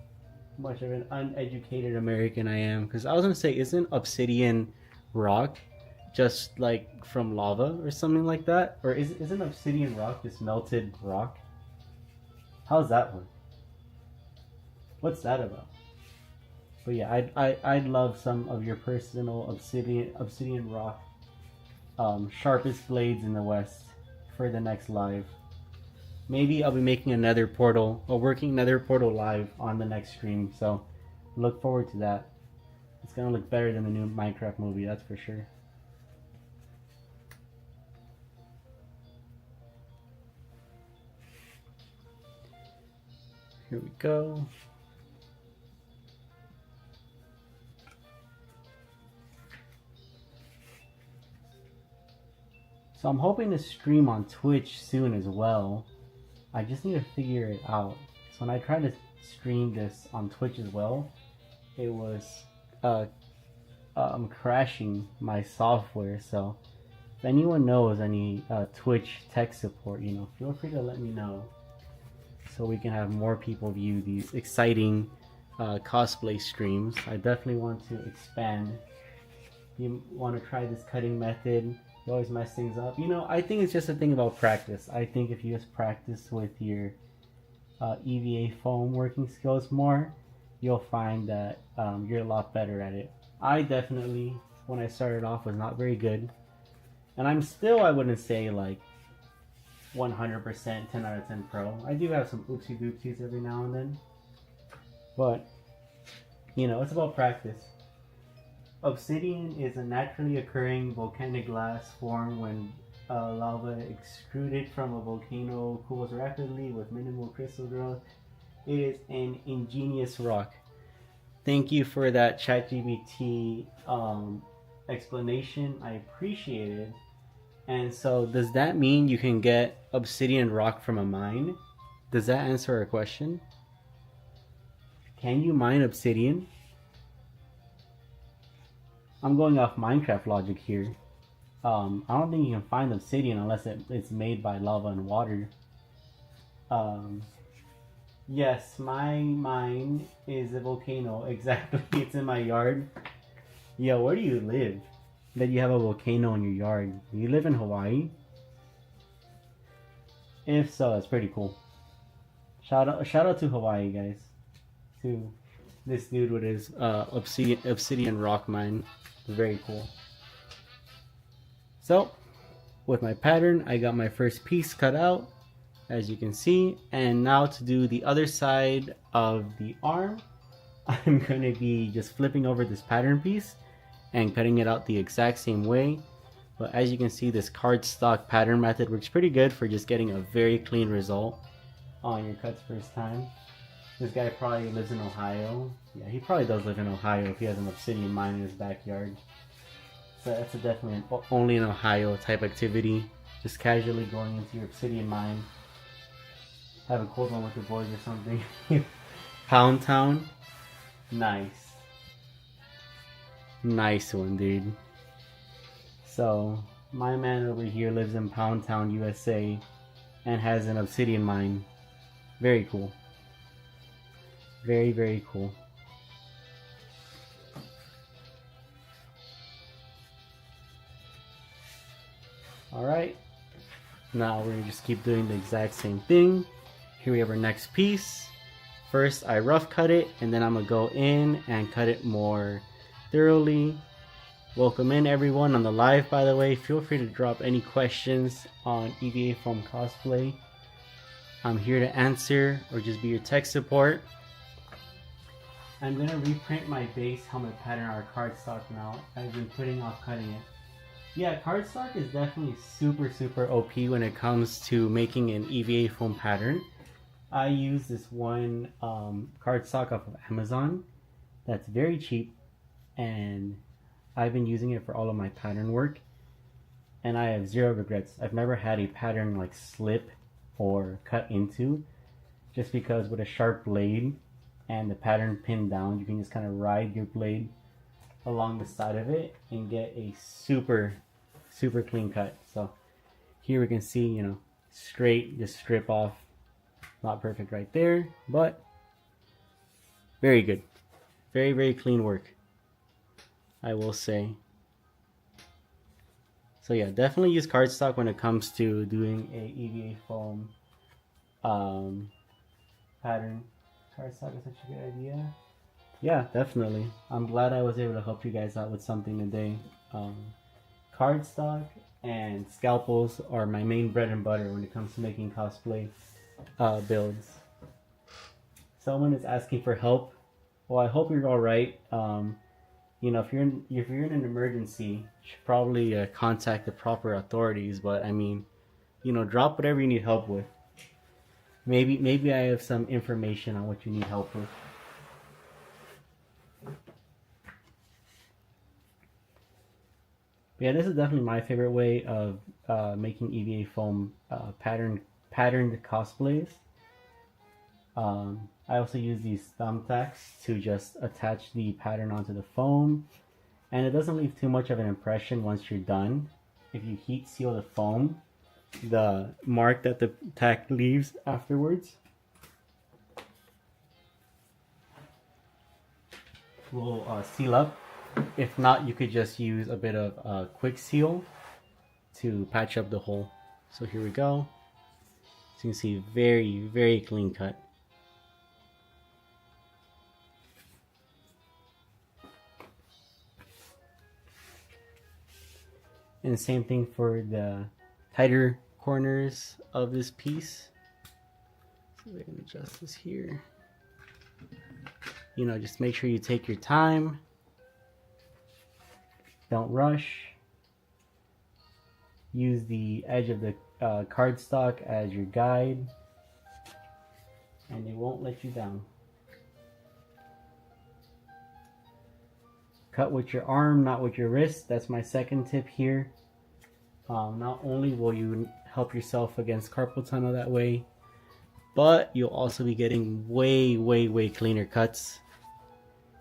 much of an uneducated American I am. Because I was going to say, isn't Obsidian Rock just like from lava or something like that? Or isn't Obsidian Rock just melted rock? How does that work? What's that about? But yeah, I'd love some of your personal obsidian rock, sharpest blades in the West for the next live. Maybe I'll be making another portal or working another portal live on the next stream. So look forward to that. It's gonna look better than the new Minecraft movie, that's for sure. Here we go. So I'm hoping to stream on Twitch soon as well. I just need to figure it out. So when I tried to stream this on Twitch as well, it was crashing my software. So if anyone knows any Twitch tech support, you know, feel free to let me know so we can have more people view these exciting cosplay streams. I definitely want to expand. You want to try this cutting method? You always mess things up. You know, I think it's just a thing about practice. I think if you just practice with your EVA foam working skills more, you'll find that you're a lot better at it. I definitely, when I started off, was not very good. And I'm still, I wouldn't say like 100% 10 out of 10 pro. I do have some oopsie doopsies every now and then. But, you know, it's about practice. Obsidian is a naturally occurring volcanic glass formed when lava extruded from a volcano cools rapidly with minimal crystal growth. It is an ingenious rock. Thank you for that ChatGPT explanation. I appreciate it. And so, does that mean you can get obsidian rock from a mine? Does that answer our question? Can you mine obsidian? I'm going off Minecraft logic here. I don't think you can find obsidian unless it's made by lava and water. Yes, my mine is a volcano. Exactly, it's in my yard. Yo, where do you live? That you have a volcano in your yard. You live in Hawaii? If so, that's pretty cool. Shout out to Hawaii, guys. To this dude with his obsidian rock mine. Very cool. So with my pattern, I got my first piece cut out, as you can see, and now to do the other side of the arm, I'm going to be just flipping over this pattern piece and cutting it out the exact same way. But as you can see, this cardstock pattern method works pretty good for just getting a very clean result on your cuts first time. This guy probably lives in Ohio. Yeah, he probably does live in Ohio if he has an obsidian mine in his backyard. So that's definitely an only in Ohio type activity. Just casually going into your obsidian mine. Have a cold one with the boys or something. Pound Town. Nice. Nice one, dude. So, my man over here lives in Pound Town, USA, and has an obsidian mine. Very cool. Very, very cool. Alright. Now we're going to just keep doing the exact same thing. Here we have our next piece. First, I rough cut it, and then I'm going to go in and cut it more thoroughly. Welcome in everyone on the live, by the way. Feel free to drop any questions on EVA Foam Cosplay. I'm here to answer or just be your tech support. I'm going to reprint my base helmet pattern on cardstock now. I've been putting off cutting it. Yeah, cardstock is definitely super OP when it comes to making an EVA foam pattern. I use this one cardstock off of Amazon that's very cheap, and I've been using it for all of my pattern work, and I have zero regrets. I've never had a pattern like slip or cut into, just because with a sharp blade and the pattern pinned down, you can just kind of ride your blade along the side of it and get a super clean cut. So here we can see, you know, straight, just strip off. Not perfect right there, but very good. Very clean work, I will say. So yeah, definitely use cardstock when it comes to doing a EVA foam pattern. Cardstock is such a good idea. Yeah, definitely. I'm glad I was able to help you guys out with something today. Cardstock and scalpels are my main bread and butter when it comes to making cosplay builds. Someone is asking for help. Well, I hope you're all right. You know, if you're in an emergency, you should probably contact the proper authorities. But I mean, you know, drop whatever you need help with. Maybe I have some information on what you need help with. Yeah, this is definitely my favorite way of making EVA foam patterned cosplays. I also use these thumbtacks to just attach the pattern onto the foam, and it doesn't leave too much of an impression once you're done. If you heat seal the foam, the mark that the tack leaves afterwards will seal up. If not, you could just use a bit of quick seal to patch up the hole. So here we go. So you can see very clean cut. And the same thing for the tighter corners of this piece. So we can adjust this here. You know, just make sure you take your time. Don't rush. Use the edge of the cardstock as your guide, and it won't let you down. Cut with your arm, not with your wrist. That's my second tip here. Not only will you help yourself against carpal tunnel that way, but you'll also be getting way cleaner cuts.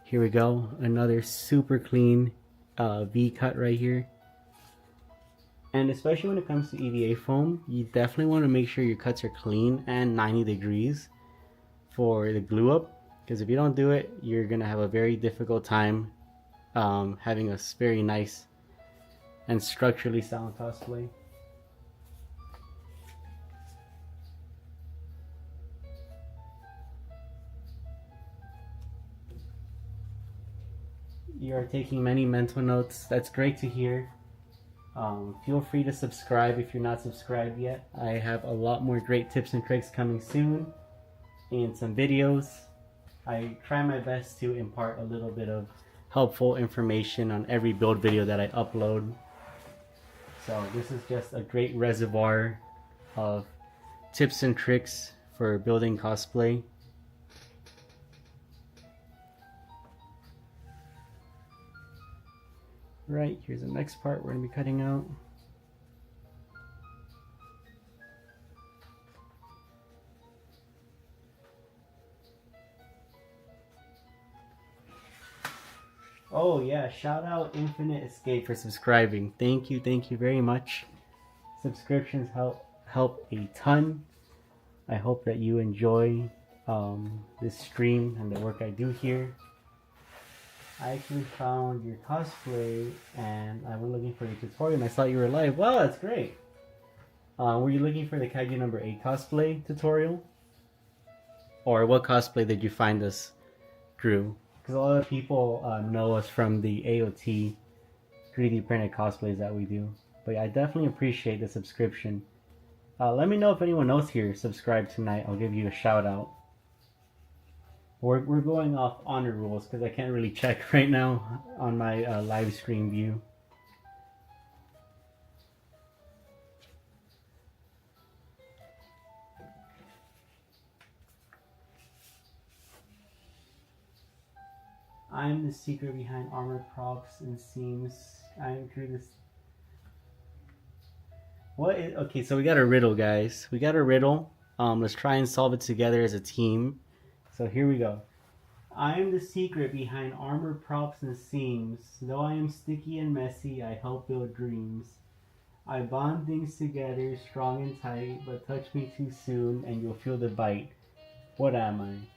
Here we go, another super clean V cut right here. And especially when it comes to EVA foam, you definitely want to make sure your cuts are clean and 90 degrees for the glue up, because if you don't do it, you're gonna have a very difficult time having a very nice and structurally sound cosplay. You are taking many mental notes. That's great to hear. Feel free to subscribe if you're not subscribed yet. I have a lot more great tips and tricks coming soon and some videos. I try my best to impart a little bit of helpful information on every build video that I upload. So this is just a great reservoir of tips and tricks for building cosplay. Right, here's the next part we're going to be cutting out. Oh yeah, shout out Infinite Escape for subscribing. Thank you very much. Subscriptions help a ton. I hope that you enjoy this stream and the work I do here. I actually found your cosplay and I went looking for your tutorial and I saw you were live. Wow, that's great. Were you looking for the Kaiju number 8 cosplay tutorial? Or what cosplay did you find us through? Because a lot of people know us from the AOT 3D printed cosplays that we do. But yeah, I definitely appreciate the subscription. Let me know if anyone else here subscribed tonight. I'll give you a shout out. We're going off honor rules because I can't really check right now on my live stream view. I'm the secret behind armor props and seams. I'm through this. Okay, so we got a riddle, guys. We got a riddle. Let's try and solve it together as a team. So here we go. I am the secret behind armor props and seams. Though I am sticky and messy, I help build dreams. I bond things together strong and tight, but touch me too soon and you'll feel the bite. What am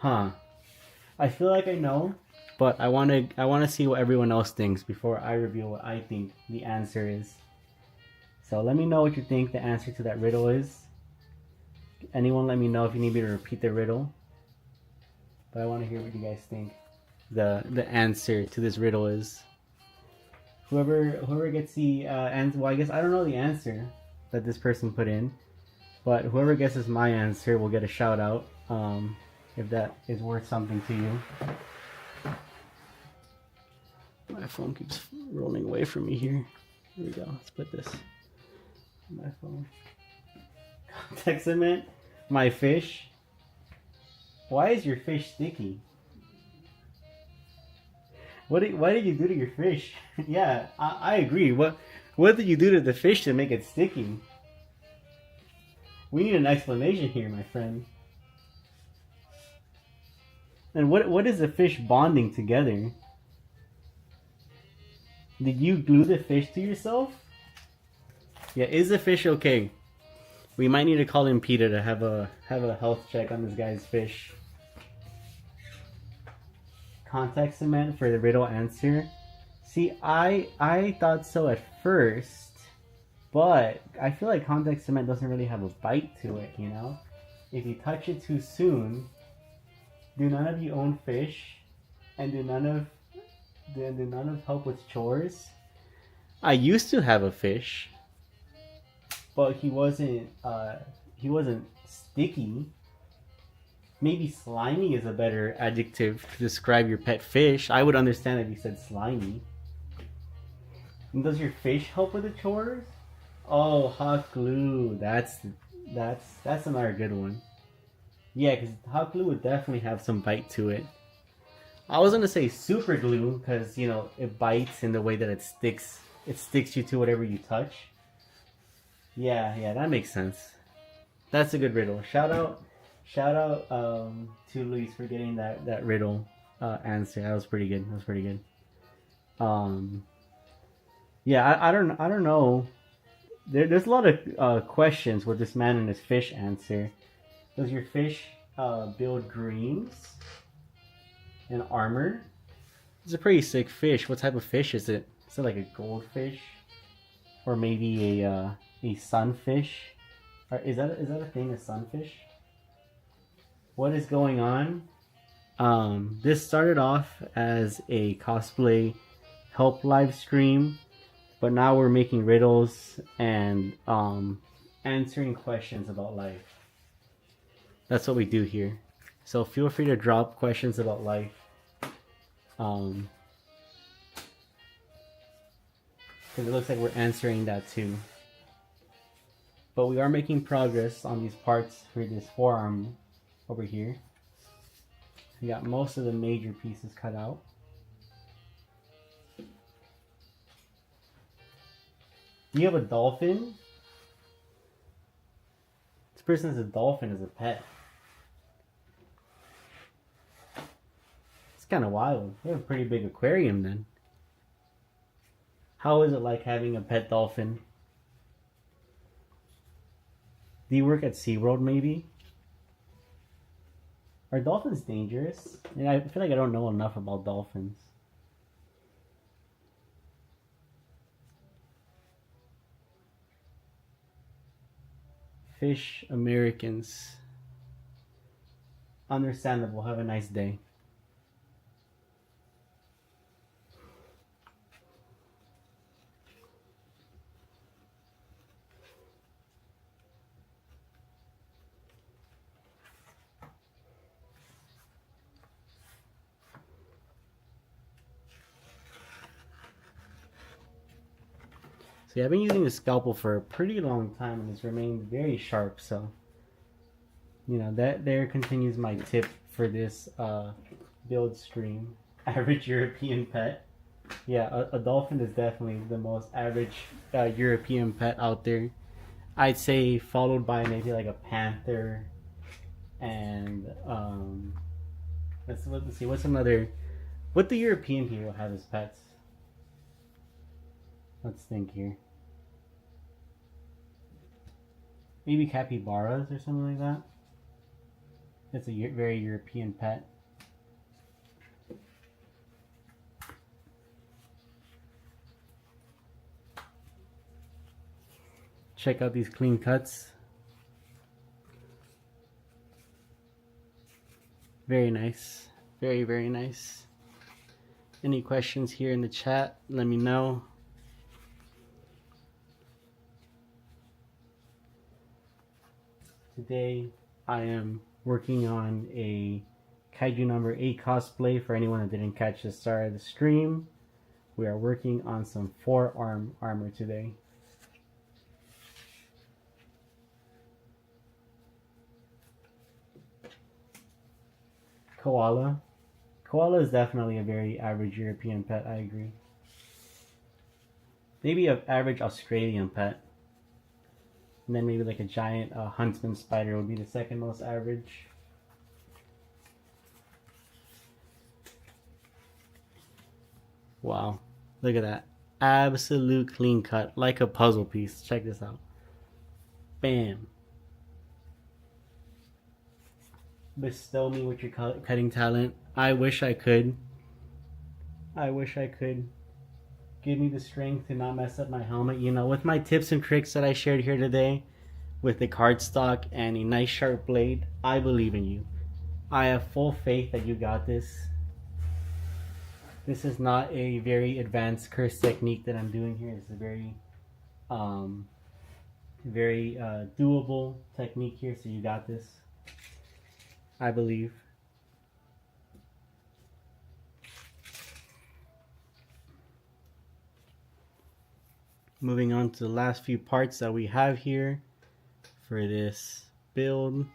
I? I feel like I know, but I wanna see what everyone else thinks before I reveal what I think the answer is. So let me know what you think the answer to that riddle is. Anyone let me know if you need me to repeat the riddle. But I want to hear what you guys think the answer to this riddle is. Whoever gets the answer, well, I guess I don't know the answer that this person put in, but whoever guesses my answer will get a shout out, if that is worth something to you. My phone keeps rolling away from me here. Here we go. Let's put this on my phone. Contact cement? My fish? Why is your fish sticky? Why did you do to your fish? Yeah, I agree. What did you do to the fish to make it sticky? We need an explanation here, my friend. And what is the fish bonding together? Did you glue the fish to yourself? Yeah, is the fish okay? We might need to call in PETA to have a health check on this guy's fish. Contact cement for the riddle answer. See, I thought so at first, but I feel like contact cement doesn't really have a bite to it, you know? If you touch it too soon, do none of you own fish? And do none of help with chores? I used to have a fish, but he wasn't sticky. Maybe slimy is a better adjective to describe your pet fish. I would understand if you said slimy. And does your fish help with the chores? Oh, hot glue. That's another good one. Yeah, because hot glue would definitely have some bite to it. I was gonna say super glue because you know it bites in the way that it sticks. It sticks you to whatever you touch. Yeah, that makes sense. That's a good riddle. Shout out to Luis for getting that riddle answer. That was pretty good. Yeah, I don't know. There's a lot of questions with this man and his fish answer. Does your fish build dreams and armor? It's a pretty sick fish. What type of fish is it? Is it like a goldfish, or maybe a sunfish? Or is that a thing? A sunfish? What is going on? This started off as a cosplay help live stream, but now we're making riddles and answering questions about life. That's what we do here. So feel free to drop questions about life. Because it looks like we're answering that too. But we are making progress on these parts for this forearm over here. We got most of the major pieces cut out. Do you have a dolphin? This person has a dolphin as a pet. It's kind of wild. You have a pretty big aquarium then. How is it like having a pet dolphin? Do you work at SeaWorld maybe? Are dolphins dangerous? And I feel like I don't know enough about dolphins. Fish Americans. Understandable. Have a nice day. So yeah, I've been using the scalpel for a pretty long time and it's remained very sharp, so you know, that there continues my tip for this build stream. Average European pet. Yeah, a dolphin is definitely the most average European pet out there. I'd say followed by maybe like a panther and let's see, what's another, what do European people have as pets? Let's think here. Maybe capybaras or something like that. It's a very European pet. Check out these clean cuts. Very nice. Very, very nice. Any questions here in the chat? Let me know. Today I am working on a Kaiju number 8 cosplay. For anyone that didn't catch the start of the stream, we are working on some forearm armor today. Koala. Koala is definitely a very average European pet, I agree. Maybe an average Australian pet. And then maybe like a giant huntsman spider would be the second most average. Wow. Look at that. Absolute clean cut. Like a puzzle piece. Check this out. Bam. Bestow me with your cutting talent. I wish I could. I wish I could. Give me the strength to not mess up my helmet. You know, with my tips and tricks that I shared here today, with the cardstock and a nice sharp blade, I believe in you. I have full faith that you got this. This is not a very advanced curse technique that I'm doing here. It's a very doable technique here, so you got this. I believe. Moving on to the last few parts that we have here for this build.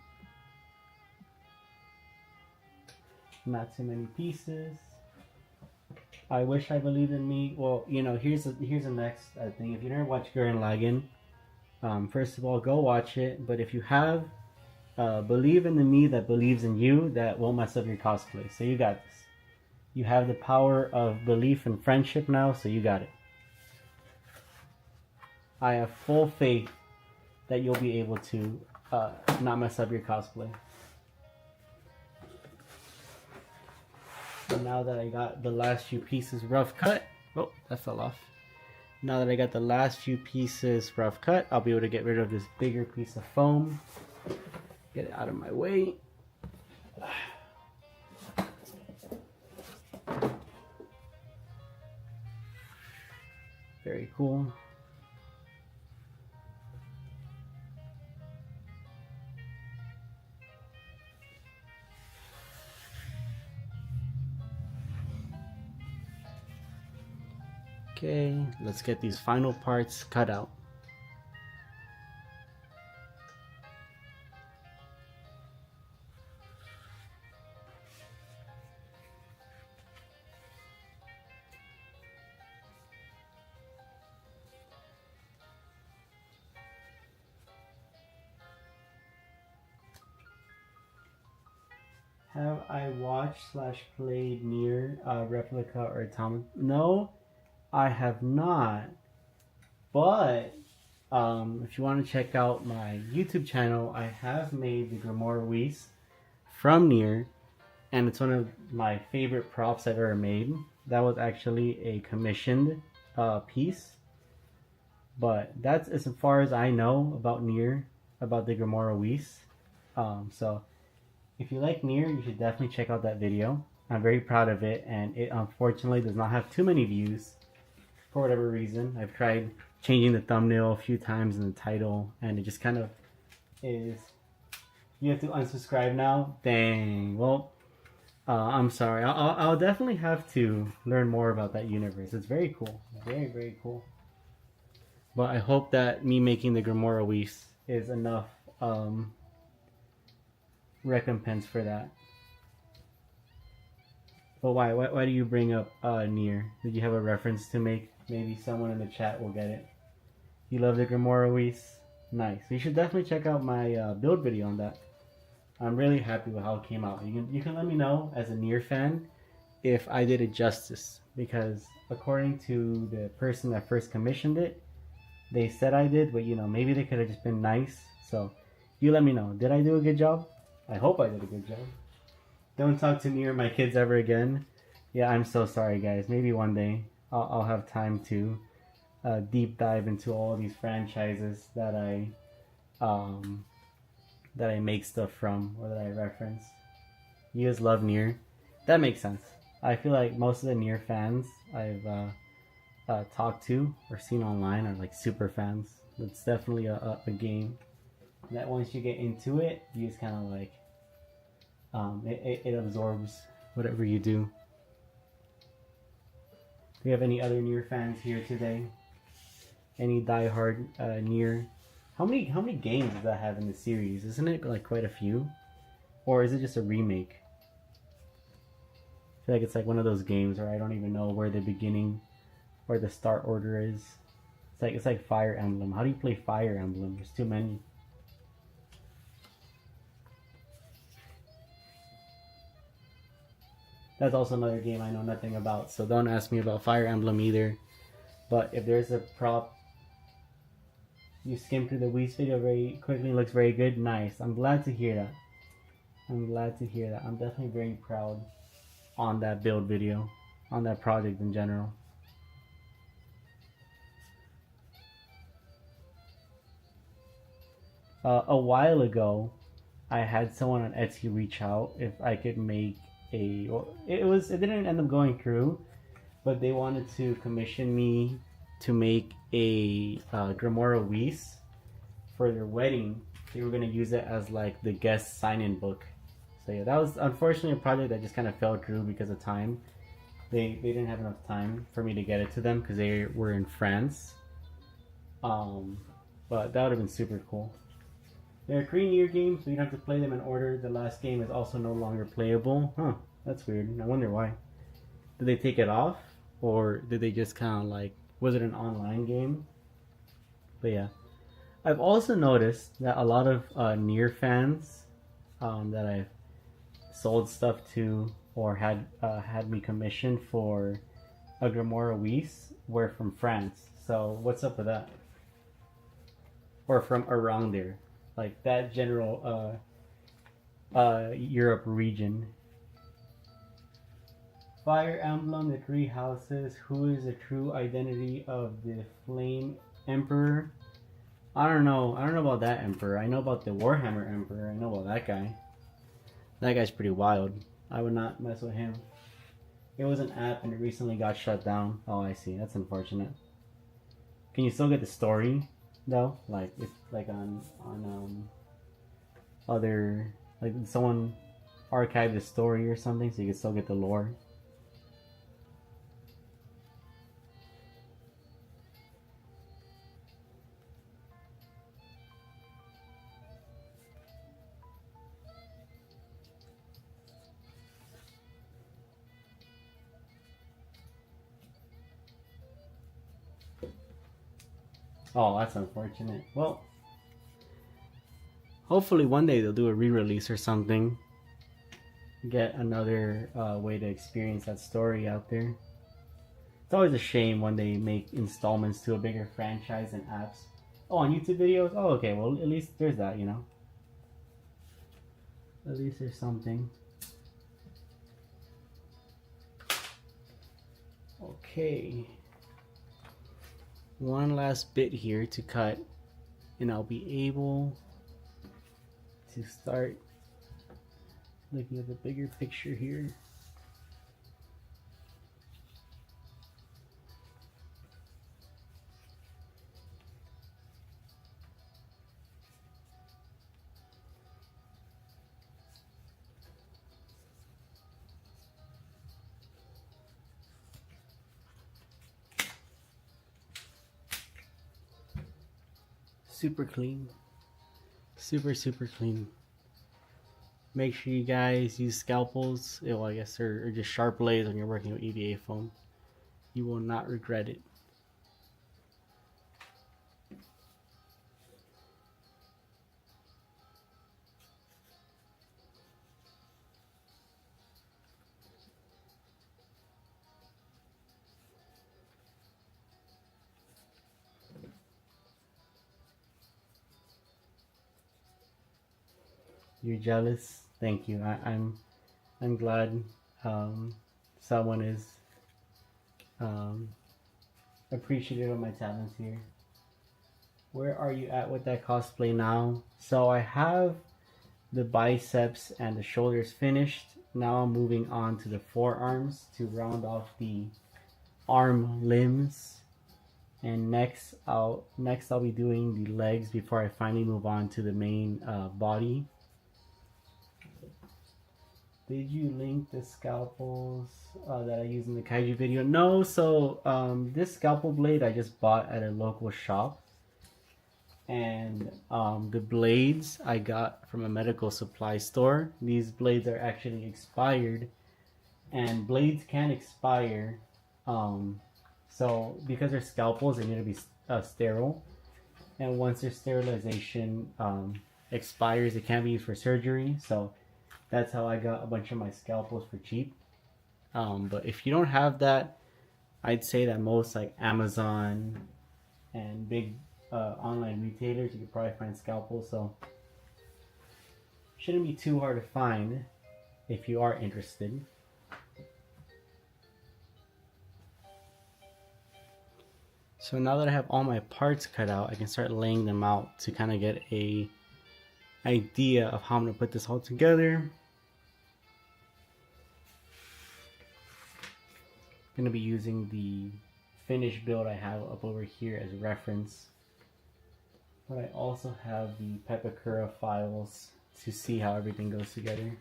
Not too many pieces. I wish I believed in me. Well, you know, here's the next thing. If you never watched Gurren Lagann, first of all, go watch it. But if you have, believe in the me that believes in you, that won't mess up your cosplay. So you got this. You have the power of belief and friendship now, so you got it. I have full faith that you'll be able to not mess up your cosplay. And now that I got the last few pieces rough cut, oh, that fell off. Now that I got the last few pieces rough cut, I'll be able to get rid of this bigger piece of foam. Get it out of my way. Very cool. Okay, let's get these final parts cut out. Have I watched / played Nier Replica or Atomic? No, I have not. But if you want to check out my YouTube channel, I have made the Grimoire Whis from Nier, and it's one of my favorite props I've ever made. That was actually a commissioned piece, but that's as far as I know about Nier, about the Grimoire Whis. So if you like Nier, you should definitely check out that video. I'm very proud of it, and it unfortunately does not have too many views for whatever reason. I've tried changing the thumbnail a few times in the title, and it just kind of is. You have to unsubscribe now? Dang. Well, I'm sorry. I'll definitely have to learn more about that universe. It's very cool. Very, very cool. But I hope that me making the Grimoire Whis is enough recompense for that. But why do you bring up Nier? Did you have a reference to make? Maybe someone in the chat will get it. You love the Grimoire Whis? Nice. You should definitely check out my build video on that. I'm really happy with how it came out. You can let me know as a Nier fan if I did it justice, because according to the person that first commissioned it, they said I did, but you know, maybe they could have just been nice. So you let me know. Did I do a good job? I hope I did a good job. Don't talk to me or my kids ever again. Yeah, I'm so sorry, guys. Maybe one day I'll have time to deep dive into all these franchises that I make stuff from, or that I reference. You guys love Nier. That makes sense. I feel like most of the Nier fans I've talked to or seen online are like super fans. It's definitely a game that once you get into it, you just kind of like it absorbs whatever you do. Do we have any other Nier fans here today? Any diehard Nier? How many games does that have in the series? Isn't it like quite a few? Or is it just a remake? I feel like it's like one of those games where I don't even know where the beginning or the start order is. It's like Fire Emblem. How do you play Fire Emblem? There's too many. That's also another game I know nothing about, so don't ask me about Fire Emblem either. But if there's a prop, you skim through the Whis video very quickly, looks very good. Nice. I'm glad to hear that. I'm glad to hear that. I'm definitely very proud on that build video, on that project in general. A while ago, I had someone on Etsy reach out if I could make a. Well, it didn't end up going through, but they wanted to commission me to make a Grimoire Whis for their wedding. They were gonna use it as like the guest sign-in book. So yeah, that was unfortunately a project that just kind of fell through because of time. They didn't have enough time for me to get it to them because they were in France. But that would have been super cool. There are 3 Nier games, so you don't have to play them in order. The last game is also no longer playable. Huh, that's weird. I wonder why. Did they take it off? Or did they just kind of like, was it an online game? But yeah. I've also noticed that a lot of Nier fans that I've sold stuff to or had me commissioned for a Grimoire Whis were from France. So what's up with that? Or from around there. Like that general Europe region. Fire Emblem, the 3 houses. Who is the true identity of the Flame Emperor? I don't know. I don't know about that Emperor. I know about the Warhammer Emperor. I know about that guy. That guy's pretty wild. I would not mess with him. It was an app and it recently got shut down. Oh, I see. That's unfortunate. Can you still get the story though? Like if like on other, like someone archived the story or something, so you can still get the lore. Oh, that's unfortunate. Well, hopefully one day they'll do a re-release or something. Get another way to experience that story out there. It's always a shame when they make installments to a bigger franchise and apps. Oh, on YouTube videos? Oh, okay. Well, at least there's that, you know? At least there's something. Okay. One last bit here to cut, and I'll be able to start looking at the bigger picture here. Super clean. Super clean. Make sure you guys use scalpels, well, I guess, or just sharp blades when you're working with EVA foam. You will not regret it. You're jealous? Thank you. I'm glad someone is appreciative of my talents here. Where are you at with that cosplay now? So I have the biceps and the shoulders finished. Now I'm moving on to the forearms to round off the arm limbs. And next I'll be doing the legs before I finally move on to the main body. Did you link the scalpels that I used in the kaiju video? No, so this scalpel blade I just bought at a local shop. And the blades I got from a medical supply store. These blades are actually expired. And blades can expire. So because they're scalpels, they need to be sterile. And once their sterilization expires, it can't be used for surgery. So that's how I got a bunch of my scalpels for cheap. But if you don't have that, I'd say that most like Amazon and big online retailers, you could probably find scalpels. So shouldn't be too hard to find if you are interested. So now that I have all my parts cut out, I can start laying them out to kind of get a idea of how I'm going to put this all together. I'm going to be using the finished build I have up over here as reference. But I also have the Pepakura files to see how everything goes together.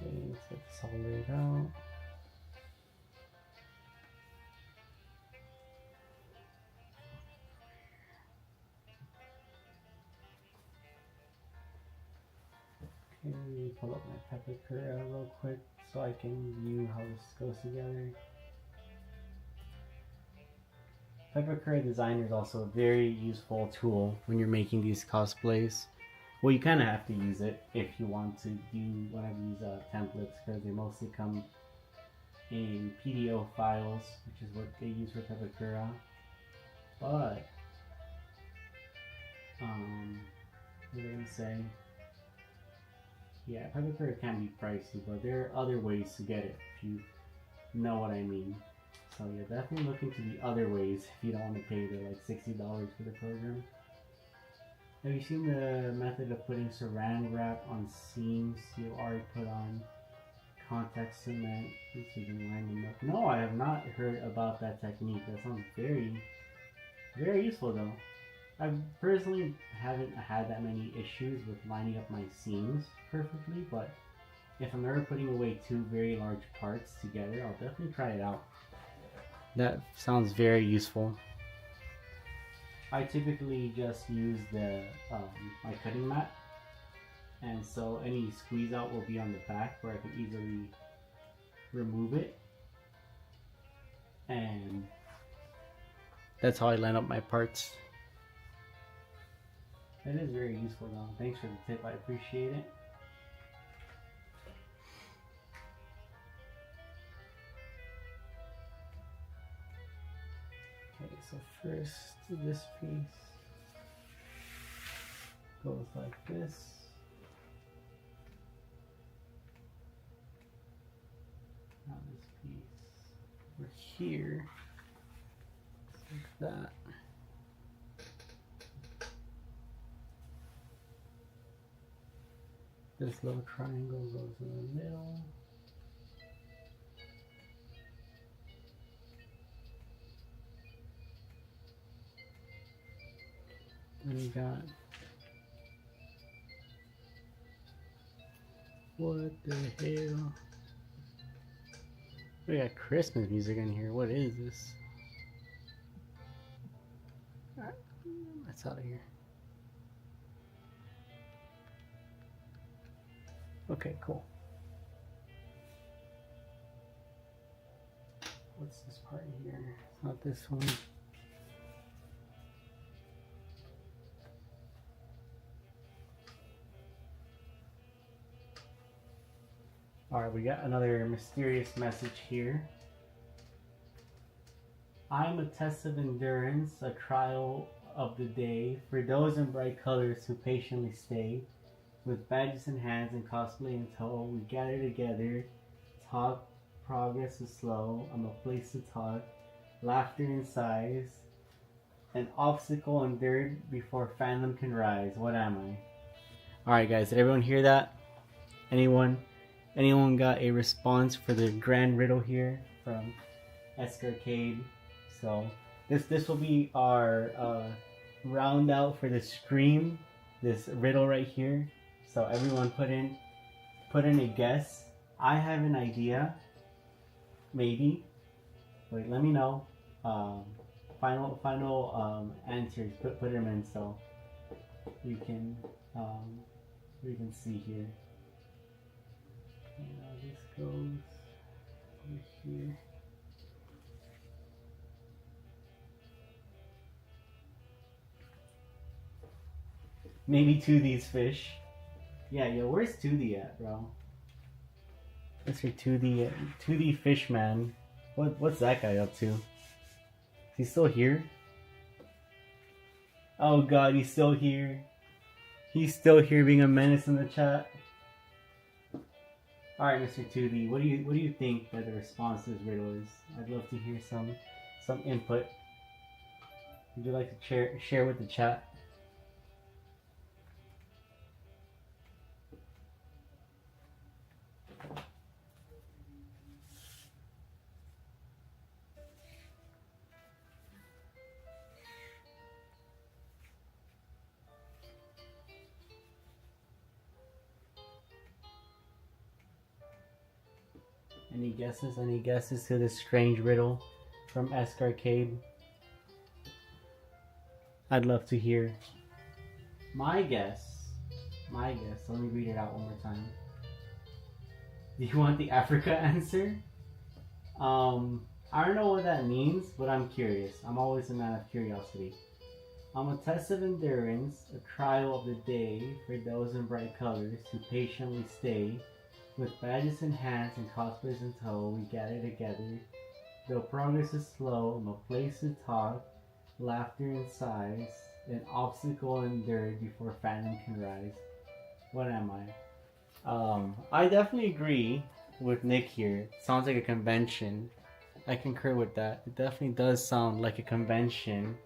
Okay, let's get this all laid out. Okay, let me pull up my Pepakura real quick so I can view how this goes together. Pepakura Designer is also a very useful tool when you're making these cosplays. Well, you kind of have to use it if you want to do one of these templates, because they mostly come in PDO files, which is what they use for Pepakura. But say. Yeah, pepper curd can be pricey, but there are other ways to get it if you know what I mean. So yeah, definitely look into the other ways if you don't want to pay the like $60 for the program. Have you seen the method of putting saran wrap on seams you already put on contact cement so you can line them up? No, I have not heard about that technique. That sounds very, very useful though. I personally haven't had that many issues with lining up my seams perfectly, but if I'm ever putting away two very large parts together, I'll definitely try it out. That sounds very useful. I typically just use the my cutting mat, and so any squeeze out will be on the back where I can easily remove it, and that's how I line up my parts. That is very useful though. Thanks for the tip, I appreciate it. Okay, so first this piece goes like this. Now this piece over here, like that. This little triangle goes in the middle. Then we got, what the hell? We got Christmas music in here. What is this? Alright, that's out of here. Okay, cool. What's this part here? It's not this one. Alright, we got another mysterious message here. I'm a test of endurance, a trial of the day, for those in bright colors who patiently stay. With badges in hands and cosplay in tow, we gather together. Talk, progress is slow. I'm a place to talk. Laughter in sighs. An obstacle endured before fandom can rise. What am I? Alright guys, did everyone hear that? Anyone got a response for the grand riddle here from Escarcade? So this will be our round out for the stream. This riddle right here. So everyone put in a guess. I have an idea, maybe. Wait, let me know. Final answers. Put them in so you can see here. Okay, now this goes over here. Maybe to these fish. Yeah, yo, where's 2D at, bro? Mr. 2D Fishman. What's that guy up to? Is he still here? Oh god, he's still here. He's still here being a menace in the chat. Alright, Mr. 2D, what do you think that the response to this riddle is? I'd love to hear some input. Would you like to share with the chat? Any guesses? Any guesses to this strange riddle from Escarcade? I'd love to hear. My guess, let me read it out one more time. Do you want the Africa answer? I don't know what that means, but I'm curious. I'm always a man of curiosity. I'm a test of endurance, a trial of the day for those in bright colors who patiently stay. With badges in hands and cosplays in tow, we gather together. Though progress is slow, I'm a place to talk, laughter and sighs, An obstacle endured before phantom can rise. What am I definitely agree with Nick here. Sounds like a convention. I concur with that. It definitely does sound like a convention.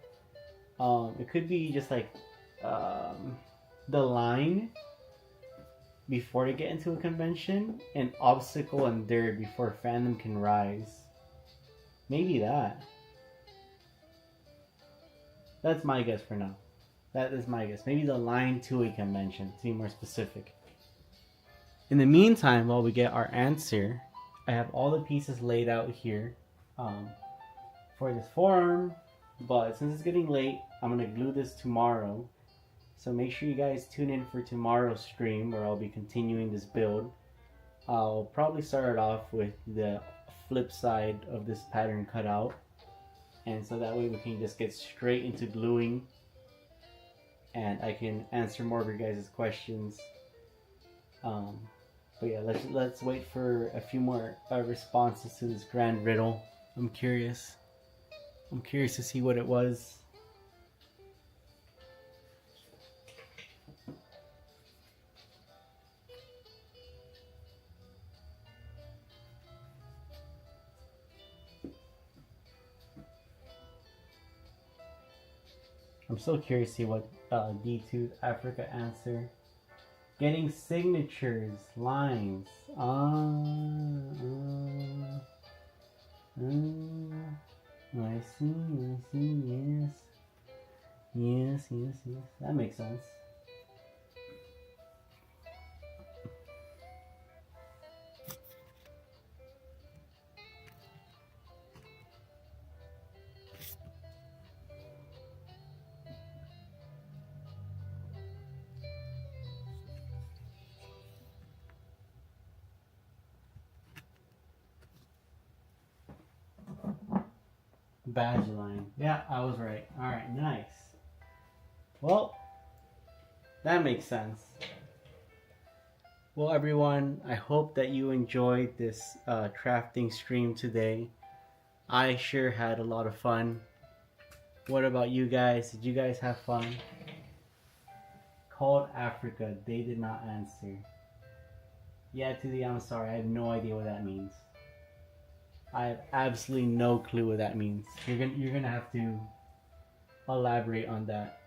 It could be just like the line before they get into a convention, an obstacle endured before fandom can rise. Maybe that. That's my guess for now. That is my guess. Maybe the line to a convention, to be more specific. In the meantime, while we get our answer, I have all the pieces laid out here for this forearm. But since it's getting late, I'm going to glue this tomorrow. So make sure you guys tune in for tomorrow's stream where I'll be continuing this build. I'll probably start it off with the flip side of this pattern cut out. And so that way we can just get straight into gluing. And I can answer more of your guys' questions. But yeah, let's wait for a few more responses to this grand riddle. I'm curious. I'm curious to see what it was. I'm so curious to see what D2's Africa answer. Getting signatures, lines. I see, yes. Yes. That makes sense. Badge line. Yeah, I was right. Alright, nice. Well, that makes sense. Well, everyone, I hope that you enjoyed this crafting stream today. I sure had a lot of fun. What about you guys? Did you guys have fun? Called Africa. They did not answer. Yeah, I'm sorry. I have no idea what that means. I have absolutely no clue what that means. You're gonna have to elaborate on that.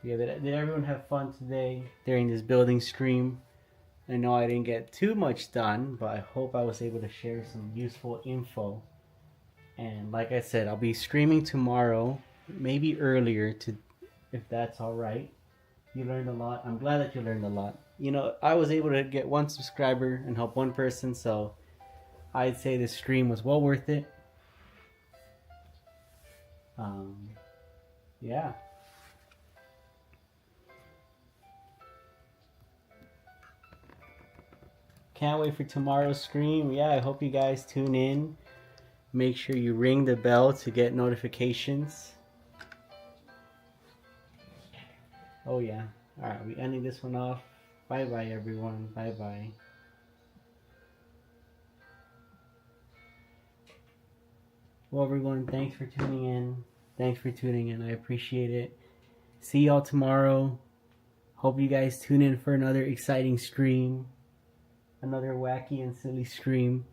Yeah, did everyone have fun today during this building stream? I know I didn't get too much done, but I hope I was able to share some useful info. And like I said, I'll be streaming tomorrow, maybe earlier, if that's all right. You learned a lot. I'm glad that you learned a lot. You know, I was able to get one subscriber and help one person, so I'd say this stream was well worth it. Yeah. Can't wait for tomorrow's stream. Yeah, I hope you guys tune in. Make sure you ring the bell to get notifications. Oh yeah. Alright, we ending this one off. Bye bye everyone. Bye bye. Well everyone, thanks for tuning in. I appreciate it. See y'all tomorrow. Hope you guys tune in for another exciting stream. Another wacky and silly stream.